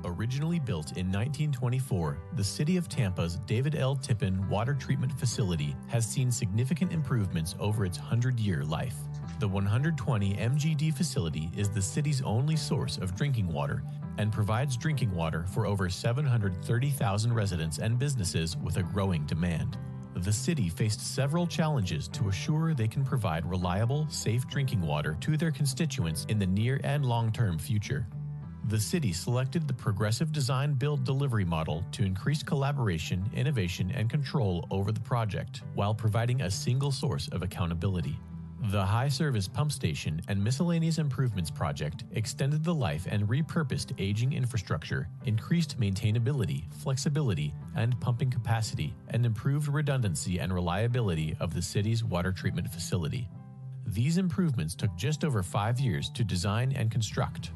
S19: Originally built in 1924, the City of Tampa's David L. Tippin Water Treatment Facility has seen significant improvements over its 100-year life. The 120 MGD facility is the city's only source of drinking water and provides drinking water for over 730,000 residents and businesses with a growing demand. The city faced several challenges to assure they can provide reliable, safe drinking water to their constituents in the near and long-term future. The city selected the progressive design build delivery model to increase collaboration, innovation, and control over the project, while providing a single source of accountability. The high service pump station and miscellaneous improvements project extended the life and repurposed aging infrastructure, increased maintainability, flexibility, and pumping capacity, and improved redundancy and reliability of the city's water treatment facility. These improvements took just over 5 years to design and construct.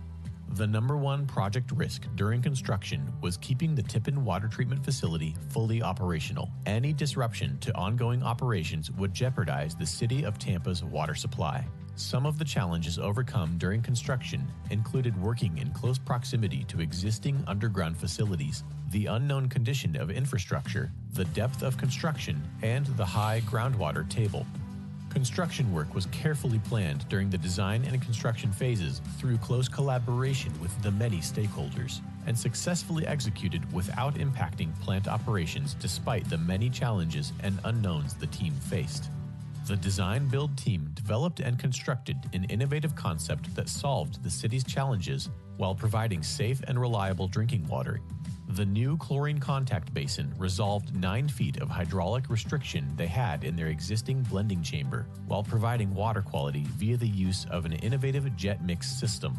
S19: The #1 project risk during construction was keeping the Tippin Water Treatment Facility fully operational. Any disruption to ongoing operations would jeopardize the City of Tampa's water supply. Some of the challenges overcome during construction included working in close proximity to existing underground facilities, the unknown condition of infrastructure, the depth of construction, and the high groundwater table. Construction work was carefully planned during the design and construction phases through close collaboration with the many stakeholders, and successfully executed without impacting plant operations despite the many challenges and unknowns the team faced. The design build team developed and constructed an innovative concept that solved the city's challenges while providing safe and reliable drinking water. The new chlorine contact basin resolved 9 feet of hydraulic restriction they had in their existing blending chamber, while providing water quality via the use of an innovative jet mix system.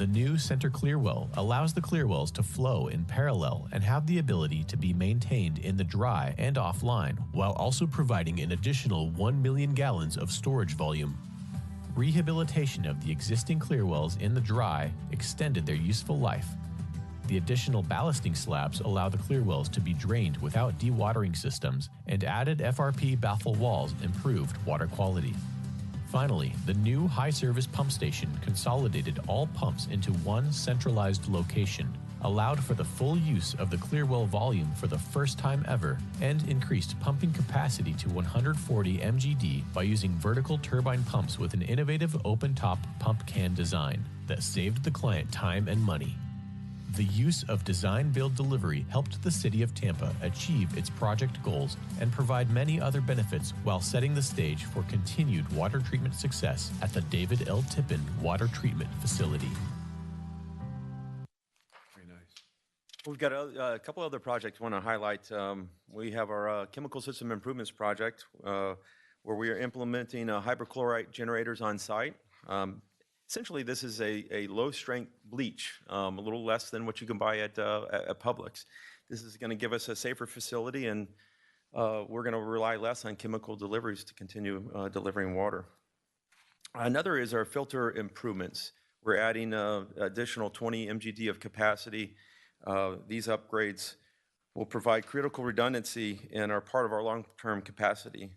S19: The new center clear well allows the clear wells to flow in parallel and have the ability to be maintained in the dry and offline, while also providing an additional 1 million gallons of storage volume. Rehabilitation of the existing clear wells in the dry extended their useful life. The additional ballasting slabs allow the clear wells to be drained without dewatering systems, and added FRP baffle walls improved water quality. Finally, the new high-service pump station consolidated all pumps into one centralized location, allowed for the full use of the clear well volume for the first time ever, and increased pumping capacity to 140 mgd by using vertical turbine pumps with an innovative open-top pump can design that saved the client time and money. The use of design-build-delivery helped the City of Tampa achieve its project goals and provide many other benefits while setting the stage for continued water treatment success at the David L. Tippin Water Treatment Facility.
S12: Very nice.
S18: We've got a couple other projects I want to highlight. We have our chemical system improvements project where we are implementing hypochlorite generators on site. Essentially, this is a low-strength bleach, a little less than what you can buy at Publix. This is going to give us a safer facility, and we're going to rely less on chemical deliveries to continue delivering water. Another is our filter improvements. We're adding additional 20 mgd of capacity. These upgrades will provide critical redundancy and are part of our long-term capacity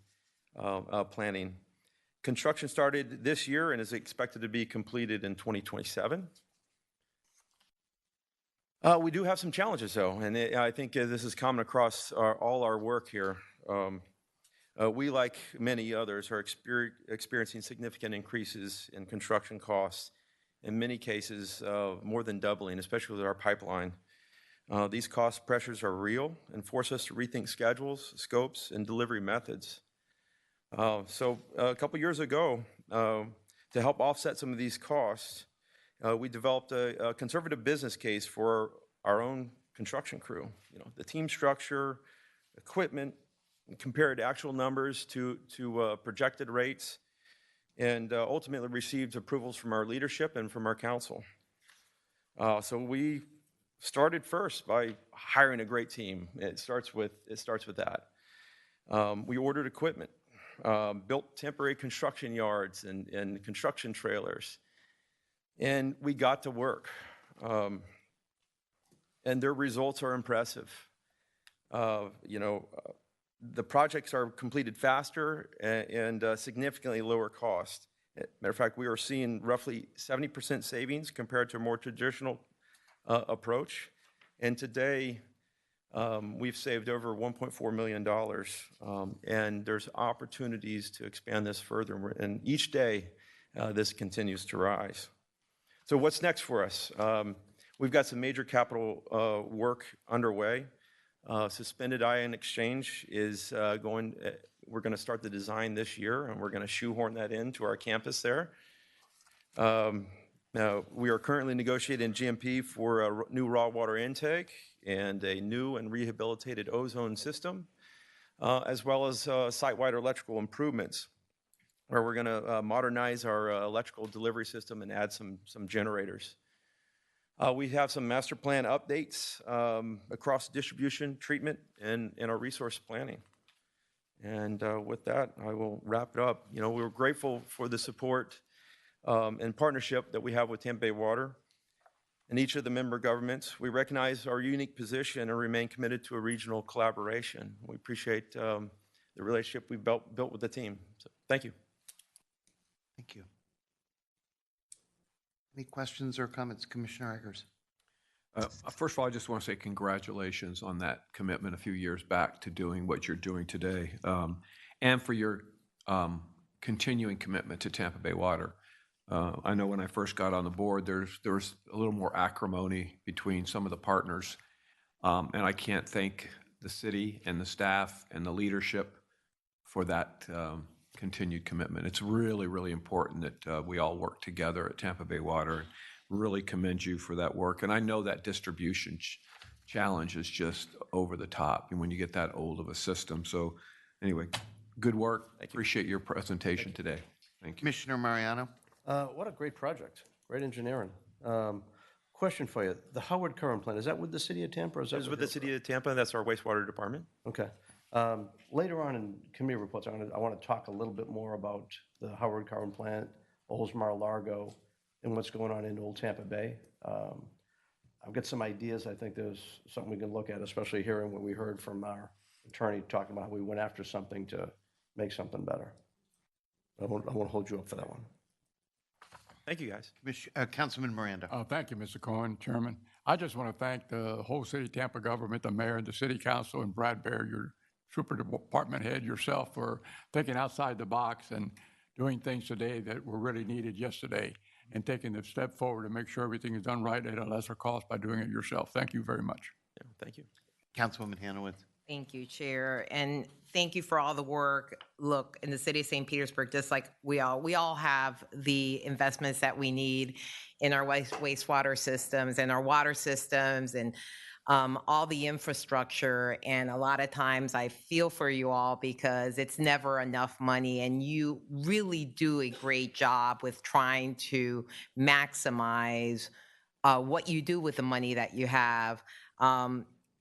S18: planning. Construction started this year and is expected to be completed in 2027. We do have some challenges, though, and I think this is common across all our work here. We, like many others, are experiencing significant increases in construction costs, in many cases more than doubling, especially with our pipeline. These cost pressures are real and force us to rethink schedules, scopes, and delivery methods. So a couple years ago, to help offset some of these costs, we developed a conservative business case for our own construction crew. The team structure, equipment, and compared actual numbers to projected rates, and ultimately received approvals from our leadership and from our council. So we started first by hiring a great team. It starts with that. We ordered equipment. Built temporary construction yards and construction trailers, and we got to work. And their results are impressive. The projects are completed faster and significantly lower cost. Matter of fact, we are seeing roughly 70% savings compared to a more traditional approach. And today, we've saved over $1.4 million, and there's opportunities to expand this further. And each day, this continues to rise. So what's next for us? We've got some major capital work underway. Suspended ion exchange is we're going to start the design this year, and we're going to shoehorn that into our campus there. Now, we are currently negotiating GMP for a new raw water intake and a new and rehabilitated ozone system, as well as site-wide electrical improvements, where we're going to modernize our electrical delivery system and add some generators. We have some master plan updates across distribution, treatment, and our resource planning. And with that, I will wrap it up. We're grateful for the support and partnership that we have with Tampa Bay Water and each of the member governments. We recognize our unique position and remain committed to a regional collaboration. We appreciate the relationship we've built with the team. So, thank you.
S1: Thank you. Any questions or comments, Commissioner Eggers?
S12: First of all, I just want to say congratulations on that commitment a few years back to doing what you're doing today, and for your continuing commitment to Tampa Bay Water. I know when I first got on the board, there was a little more acrimony between some of the partners, and I can't thank the city and the staff and the leadership for that continued commitment. It's really, really important that we all work together at Tampa Bay Water. Really commend you for that work, and I know that distribution challenge is just over the top when you get that old of a system. So anyway, good work. Appreciate your presentation today. Thank you.
S1: Commissioner Mariano?
S7: What a great project. Great engineering. Question for you. The Howard Curran plant, is that with the city of Tampa or is that
S18: It is with the city of Tampa. That's our wastewater department.
S7: Okay. Later on in committee reports, I want to talk a little bit more about the Howard Curran plant, Olds Mar-a-Lago, and what's going on in Old Tampa Bay. I've got some ideas. I think there's something we can look at, especially hearing what we heard from our attorney talking about how we went after something to make something better. I won't hold you up for that one.
S18: Thank you, guys.
S1: Councilman Miranda.
S13: Thank you, Mr. Cohen, Chairman. I just want to thank the whole city of Tampa government, the mayor, the city council, and Brad Bear, your super department head, yourself, for thinking outside the box and doing things today that were really needed yesterday, and taking the step forward to make sure everything is done right at a lesser cost by doing it yourself. Thank you very much.
S18: Yeah, thank you.
S1: Councilwoman Hanowitz.
S2: Thank you, Chair, and thank you for all the work. Look, in the city of St. Petersburg, just like we all have the investments that we need in our wastewater systems and our water systems and all the infrastructure. And a lot of times I feel for you all because it's never enough money, and you really do a great job with trying to maximize what you do with the money that you have.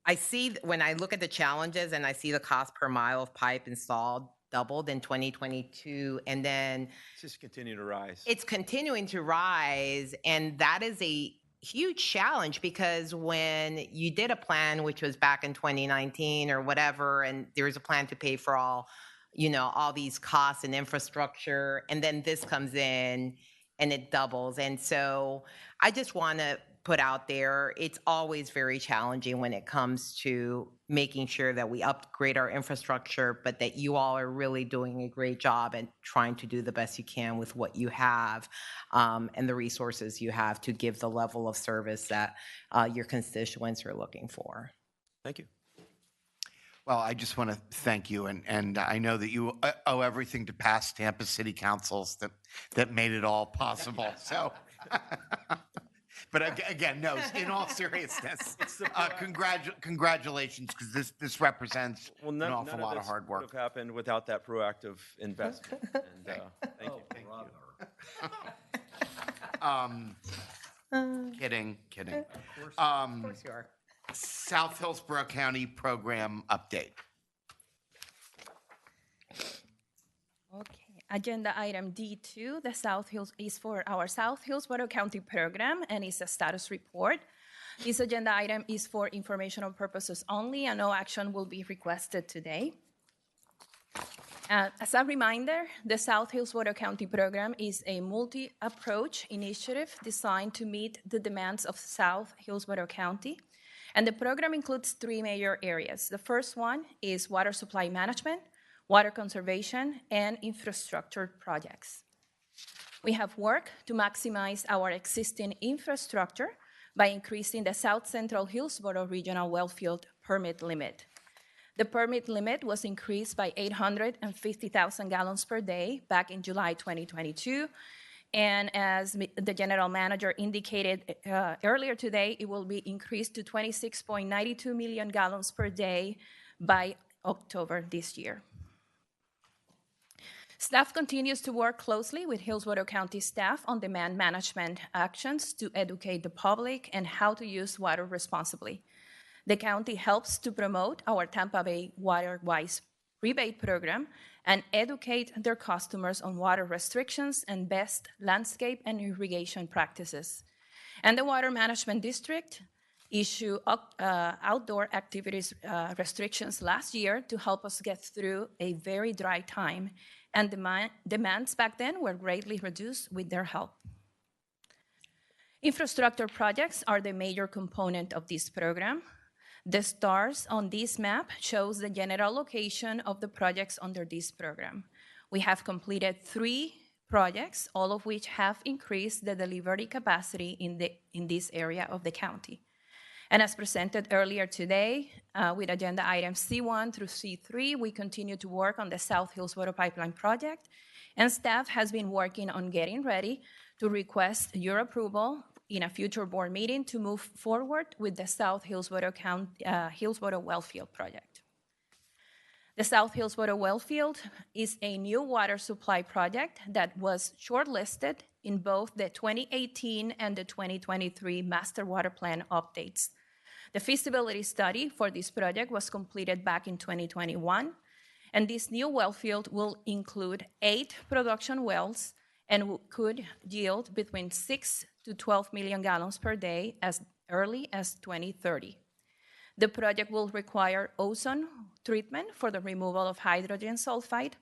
S2: I see when I look at the challenges and I see the cost per mile of pipe installed doubled in 2022, and then
S18: It's just continuing to rise.
S2: it's continuing to rise, and that is a huge challenge because when you did a plan, which was back in 2019 or whatever, and there was a plan to pay for all these costs and infrastructure, and then this comes in and it doubles. And so I just want to put out there, it's always very challenging when it comes to making sure that we upgrade our infrastructure, but that you all are really doing a great job and trying to do the best you can with what you have and the resources you have to give the level of service that your constituents are looking for.
S18: Thank you.
S1: Well, I just want to thank you, and I know that you owe everything to past Tampa City Councils that made it all possible. So, but again, no, in all seriousness, congratulations, because this represents an awful lot of hard work.
S18: Would have happened without that proactive investment. And thank you.
S1: Kidding.
S2: Of course you are.
S1: South Hillsborough County program update.
S14: Okay, agenda item D2, the South Hills is for our South Hillsborough County program and is a status report. This agenda item is for informational purposes only, and no action will be requested today. As a reminder, the South Hillsborough County program is a multi-approach initiative designed to meet the demands of South Hillsborough County. And the program includes three major areas. The first one is water supply management, water conservation, and infrastructure projects. We have worked to maximize our existing infrastructure by increasing the South Central Hillsborough Regional Wellfield permit limit. The permit limit was increased by 850,000 gallons per day back in July 2022. And as the general manager indicated earlier today, it will be increased to 26.92 million gallons per day by October this year. Staff continues to work closely with Hillsborough County staff on demand management actions to educate the public and how to use water responsibly. The county helps to promote our Tampa Bay Water-Wise rebate program and educate their customers on water restrictions and best landscape and irrigation practices. And the Water Management District issued outdoor activities restrictions last year to help us get through a very dry time, and demands back then were greatly reduced with their help. Infrastructure projects are the major component of this program. The stars on this map shows the general location of the projects under this program. We have completed 3 projects, all of which have increased the delivery capacity in this area of the county. And as presented earlier today, with agenda items C1 through C3, we continue to work on the South Hillsborough Pipeline project, and staff has been working on getting ready to request your approval in a future board meeting to move forward with the South Hillsborough Hillsborough Wellfield project. The South Hillsborough Wellfield is a new water supply project that was shortlisted in both the 2018 and the 2023 Master Water Plan updates. The feasibility study for this project was completed back in 2021, and this new wellfield will include 8 production wells and could yield between 6 to 12 million gallons per day as early as 2030. The project will require ozone treatment for the removal of hydrogen sulfide,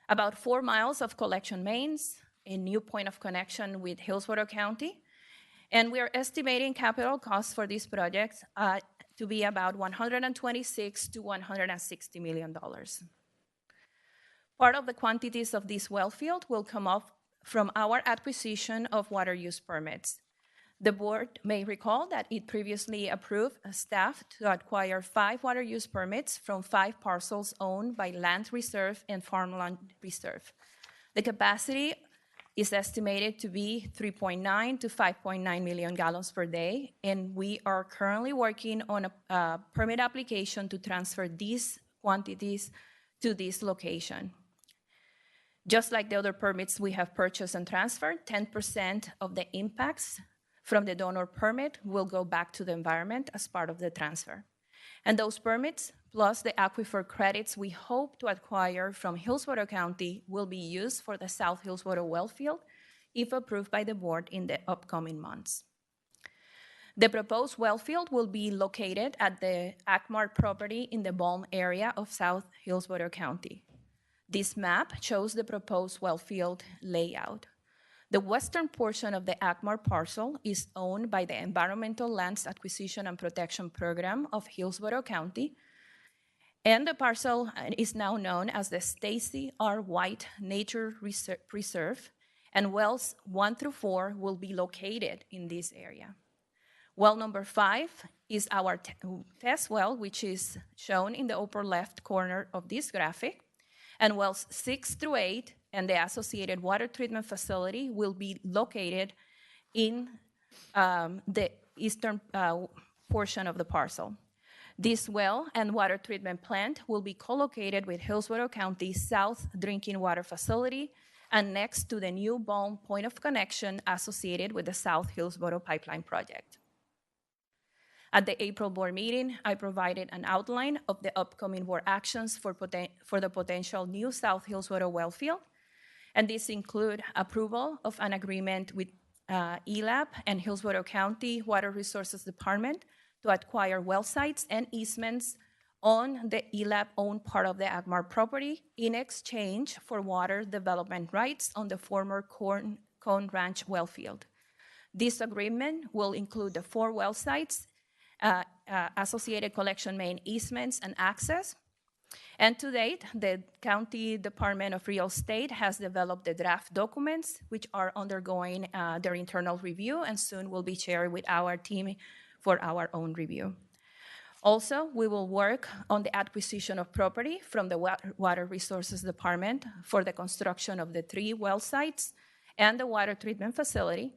S14: about 4 miles of collection mains, a new point of connection with Hillsborough County, and we are estimating capital costs for this project to be about $126 to $160 million. Part of the quantities of this wellfield will come up from our acquisition of water use permits. The board may recall that it previously approved staff to acquire 5 water use permits from 5 parcels owned by Land Reserve and Farmland Reserve. The capacity is estimated to be 3.9 to 5.9 million gallons per day, and we are currently working on a permit application to transfer these quantities to this location. Just like the other permits we have purchased and transferred, 10% of the impacts from the donor permit will go back to the environment as part of the transfer. And those permits, plus the aquifer credits we hope to acquire from Hillsborough County, will be used for the South Hillsborough Wellfield if approved by the board in the upcoming months. The proposed wellfield will be located at the Akmar property in the Balm area of South Hillsborough County. This map shows the proposed wellfield layout. The western portion of the Akmar parcel is owned by the Environmental Lands Acquisition and Protection Program of Hillsborough County, and the parcel is now known as the Stacy R. White Nature Preserve, and wells 1 through 4 will be located in this area. Well number 5 is our test well, which is shown in the upper left corner of this graphic, and wells 6 through 8 and the associated water treatment facility will be located in the eastern portion of the parcel. This well and water treatment plant will be co-located with Hillsborough County's South Drinking Water Facility and next to the new Balm point of connection associated with the South Hillsborough Pipeline Project. At the April board meeting, I provided an outline of the upcoming board actions for the potential new South Hillsborough wellfield, and these include approval of an agreement with ELAP and Hillsborough County Water Resources Department to acquire well sites and easements on the ELAP-owned part of the Akmar property in exchange for water development rights on the former Cone Ranch wellfield. This agreement will include the 4 well sites, associated collection main easements and access. And to date, the County Department of Real Estate has developed the draft documents, which are undergoing their internal review and soon will be shared with our team for our own review. Also, we will work on the acquisition of property from the Water Resources Department for the construction of the 3 well sites and the water treatment facility.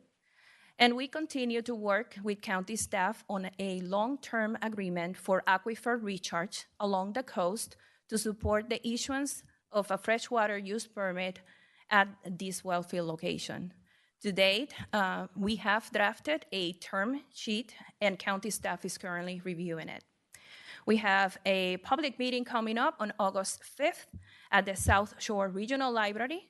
S14: And we continue to work with county staff on a long-term agreement for aquifer recharge along the coast to support the issuance of a freshwater use permit at this wellfield location. To date, we have drafted a term sheet and county staff is currently reviewing it. We have a public meeting coming up on August 5th at the South Shore Regional Library.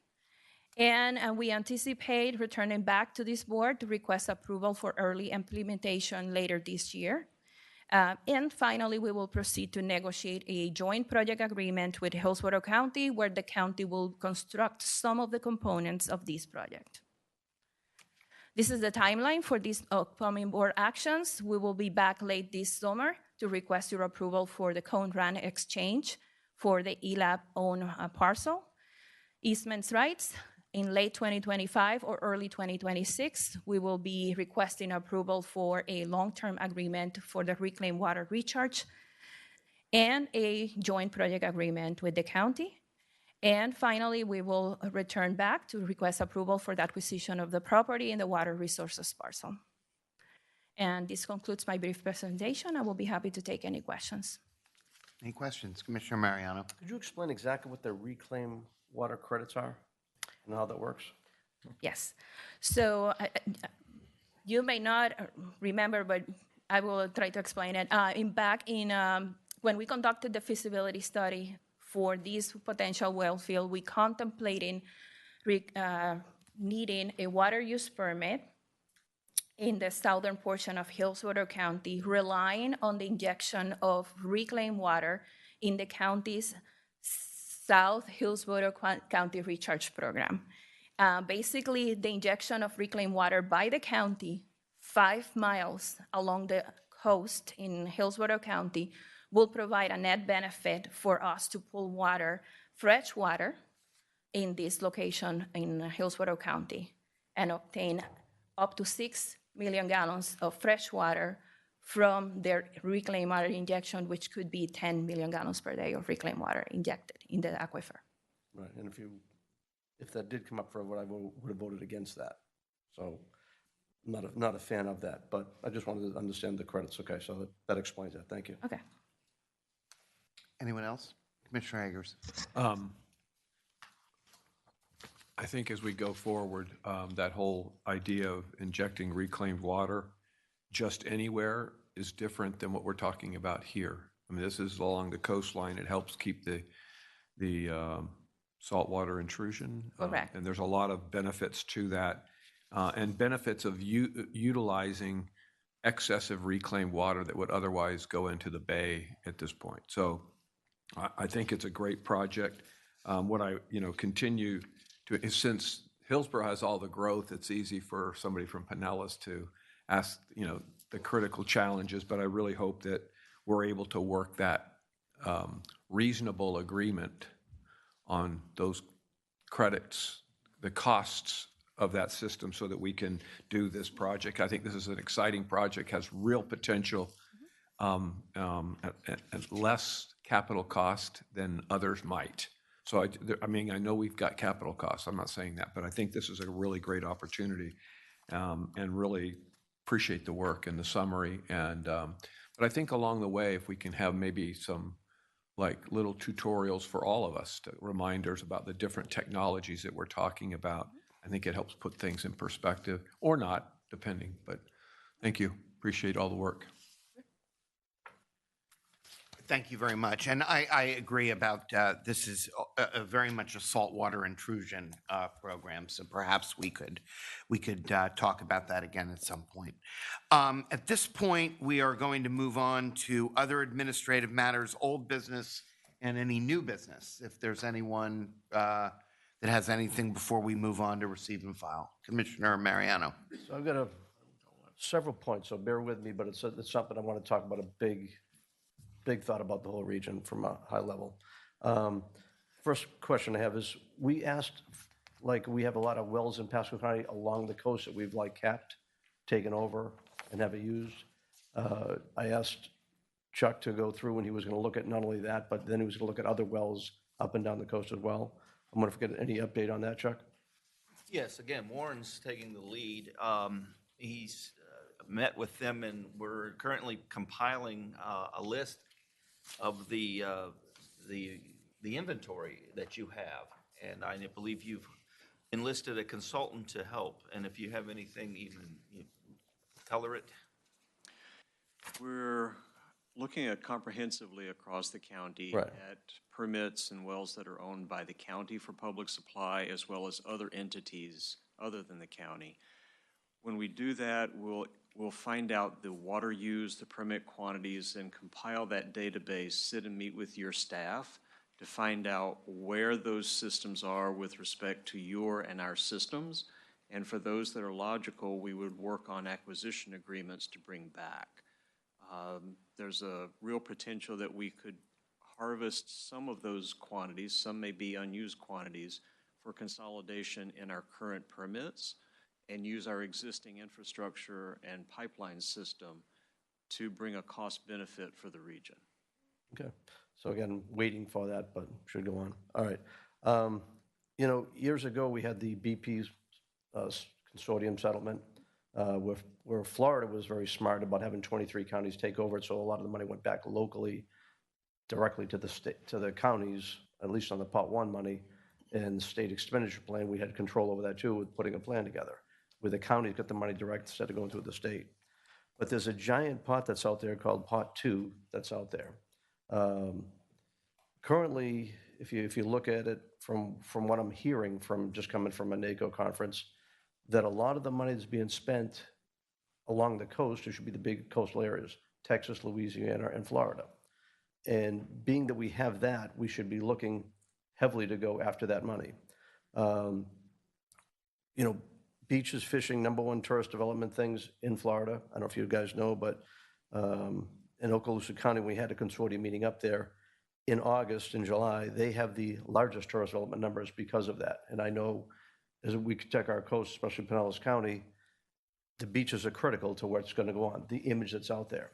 S14: And we anticipate returning back to this board to request approval for early implementation later this year. And finally, we will proceed to negotiate a joint project agreement with Hillsborough County, where the county will construct some of the components of this project. This is the timeline for these upcoming board actions. We will be back late this summer to request your approval for the Cone Ranch exchange for the ELAP-owned parcel. Easements rights. In late 2025 or early 2026, we will be requesting approval for a long-term agreement for the reclaimed water recharge and a joint project agreement with the county. And finally, we will return back to request approval for the acquisition of the property in the water resources parcel. And this concludes my brief presentation. I will be happy to take any questions.
S1: Any questions? Commissioner Mariano?
S7: Could you explain exactly what the reclaimed water credits are and how that works?
S14: Yes. So you may not remember, but I will try to explain it. When we conducted the feasibility study for this potential well field, we contemplated needing a water use permit in the southern portion of Hillsborough County, relying on the injection of reclaimed water in the county's South Hillsborough County Recharge Program. Basically, the injection of reclaimed water by the county 5 miles along the coast in Hillsborough County will provide a net benefit for us to pull water, fresh water, in this location in Hillsborough County and obtain up to 6 million gallons of fresh water from their reclaimed water injection, which could be 10 million gallons per day of reclaimed water injected in the aquifer.
S7: Right, and if that did come up for a vote, I would have voted against that. So I'm not a fan of that, but I just wanted to understand the credits. Okay, so that explains that. Thank you.
S14: Okay.
S1: Anyone else? Commissioner Eggers?
S12: I think as we go forward, that whole idea of injecting reclaimed water just anywhere is different than what we're talking about here. I mean, this is along the coastline. It helps keep the saltwater intrusion.
S14: Correct.
S12: And there's a lot of benefits to that, and benefits of utilizing excessive reclaimed water that would otherwise go into the bay at this point. So I think it's a great project. What I continue to, since Hillsborough has all the growth, it's easy for somebody from Pinellas to ask, the critical challenges, but I really hope that we're able to work that reasonable agreement on those credits, the costs of that system, so that we can do this project. I think this is an exciting project, has real potential, at less capital cost than others might. So I know we've got capital costs. I'm not saying that, but I think this is a really great opportunity, and really appreciate the work and the summary. But I think along the way, if we can have maybe some little tutorials for all of us, reminders about the different technologies that we're talking about, I think it helps put things in perspective, or not, depending. But thank you. Appreciate all the work.
S1: Thank you very much. And I agree about this is very much a saltwater intrusion program, so perhaps we could talk about that again at some point. At this point, we are going to move on to other administrative matters, old business, and any new business. If there's anyone that has anything before we move on to receive and file. Commissioner Mariano.
S7: So I've got several points, so bear with me, but it's something I want to talk about, a big thought about the whole region from a high level. First question I have is, we asked, we have a lot of wells in Pasco County along the coast that we've kept, taken over, and haven't used. I asked Chuck to go through, and he was going to look at not only that, but then he was going to look at other wells up and down the coast as well. I'm going to get any update on that, Chuck?
S6: Yes, again, Warren's taking the lead. He's met with them, and we're currently compiling a list of the inventory that you have. And I believe you've enlisted a consultant to help. And if you have anything, you tell her it.
S8: We're looking at comprehensively across the county
S7: Right.
S8: at permits and wells that are owned by the county for public supply, as well as other entities other than the county. When we do that, we'll find out the water used, the permit quantities, and compile that database, sit and meet with your staff to find out where those systems are with respect to your and our systems. And for those that are logical, we would work on acquisition agreements to bring back. There's a real potential that we could harvest some of those quantities, some may be unused quantities, for consolidation in our current permits, and use our existing infrastructure and pipeline system to bring a cost benefit for the region.
S7: Okay. So again, waiting for that, but should go on. All right. Years ago, we had the BP's consortium settlement, where Florida was very smart about having 23 counties take over it, so a lot of the money went back locally directly to the state, to the counties, at least on the Part 1 money. And the state expenditure plan, we had control over that too, with putting a plan together, where the counties got the money direct instead of going through the state. But there's a giant pot that's out there called Part 2 that's out there. Currently, if you look at it from what I'm hearing from just coming from a NACO conference, that a lot of the money that's being spent along the coast, which should be the big coastal areas, Texas, Louisiana, and Florida. And being that we have that, we should be looking heavily to go after that money. You know, beaches, fishing, #1 tourist development things in Florida. I don't know if you guys know, but in Okaloosa County, we had a consortium meeting up there in August and July. They have the largest tourist development numbers because of that. And I know as we protect our coast, especially Pinellas County, the beaches are critical to what's going to go on, the image that's out there.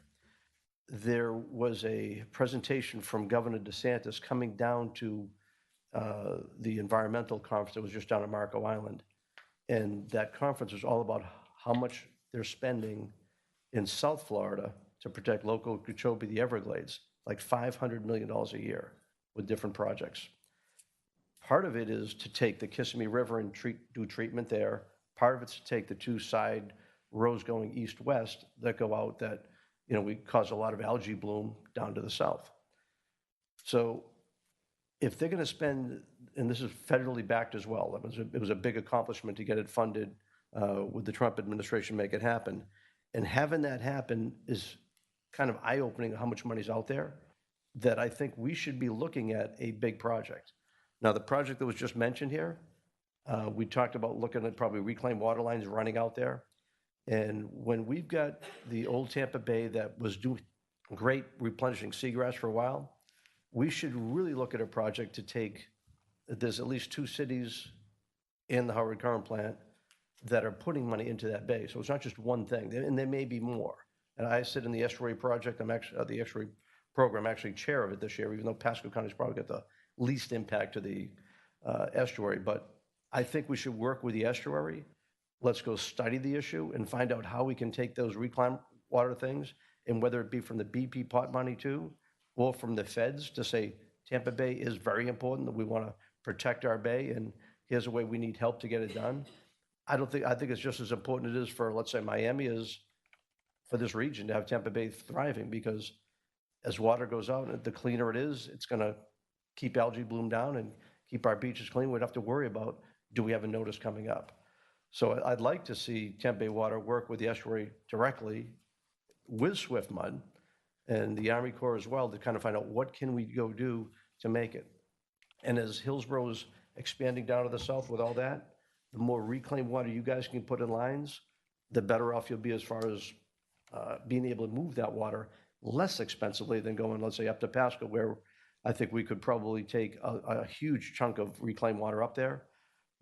S7: There was a presentation from Governor DeSantis coming down to the environmental conference that was just down at Marco Island. And that conference was all about how much they're spending in South Florida to protect local Okeechobee, the Everglades, like $500 million a year with different projects. Part of it is to take the Kissimmee River and do treatment there. Part of it's to take the 2 side roads going east-west that go out that, you know, we cause a lot of algae bloom down to the south. So if they're going to spend, and this is federally backed as well, it was a big accomplishment to get it funded with the Trump administration, make it happen. And having that happen is kind of eye-opening how much money's out there, that I think we should be looking at a big project. Now, the project that was just mentioned here, we talked about looking at probably reclaimed water lines running out there. And when we've got the old Tampa Bay that was doing great replenishing seagrass for a while, we should really look at a project to take, there's at least 2 cities in the Howard Current plant that are putting money into that bay. So it's not just one thing, and there may be more. And I sit in the estuary project, I'm actually, the estuary program, actually chair of it this year, even though Pasco County's probably got the least impact to the estuary. But I think we should work with the estuary. Let's go study the issue and find out how we can take those reclaim water things, and whether it be from the BP pot money too, or from the feds to say, Tampa Bay is very important, that we want to protect our bay, and here's a way we need help to get it done. I think it's just as important it is for, let's say, Miami as for this region to have Tampa Bay thriving, because as water goes out, the cleaner it is, it's going to keep algae bloom down and keep our beaches clean. We don't have to worry about, do we have a notice coming up? So I'd like to see Tampa Bay Water work with the estuary directly with Swift Mud and the Army Corps as well, to kind of find out what can we go do to make it. And as Hillsborough is expanding down to the south with all that, the more reclaimed water you guys can put in lines, the better off you'll be as far as being able to move that water less expensively than going, let's say, up to Pasco, where I think we could probably take a huge chunk of reclaimed water up there.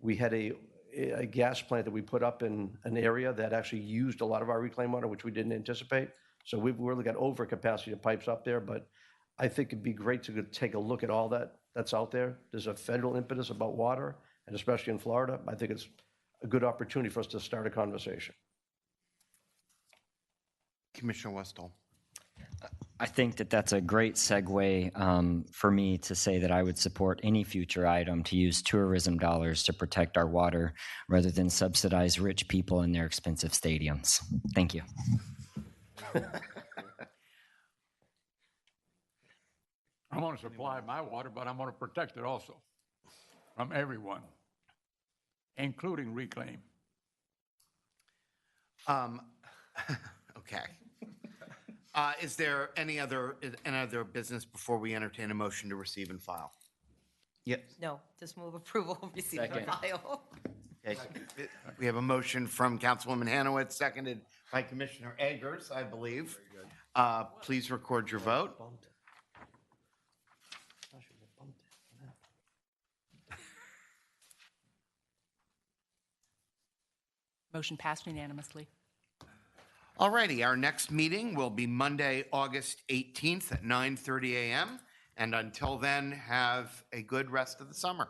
S7: We had a gas plant that we put up in an area that actually used a lot of our reclaimed water, which we didn't anticipate. So we've really got overcapacity of pipes up there, but I think it'd be great to take a look at all that's out there. There's a federal impetus about water, and especially in Florida. I think it's a good opportunity for us to start a conversation.
S1: Commissioner Westall.
S15: I think that that's a great segue for me to say that I would support any future item to use tourism dollars to protect our water rather than subsidize rich people in their expensive stadiums. Thank you.
S13: I want to supply my water, but I want to protect it also from everyone, including reclaim.
S1: Okay. Is there any other business before we entertain a motion to receive and file? Yes.
S2: No, just move approval, receive and
S1: Second.
S2: file.
S1: Okay. We have a motion from Councilwoman Hanowitz, seconded by Commissioner Eggers, I believe. Please record your vote.
S3: Motion passed unanimously.
S1: All righty, our next meeting will be Monday, August 18th at 9:30 a.m. And until then, have a good rest of the summer.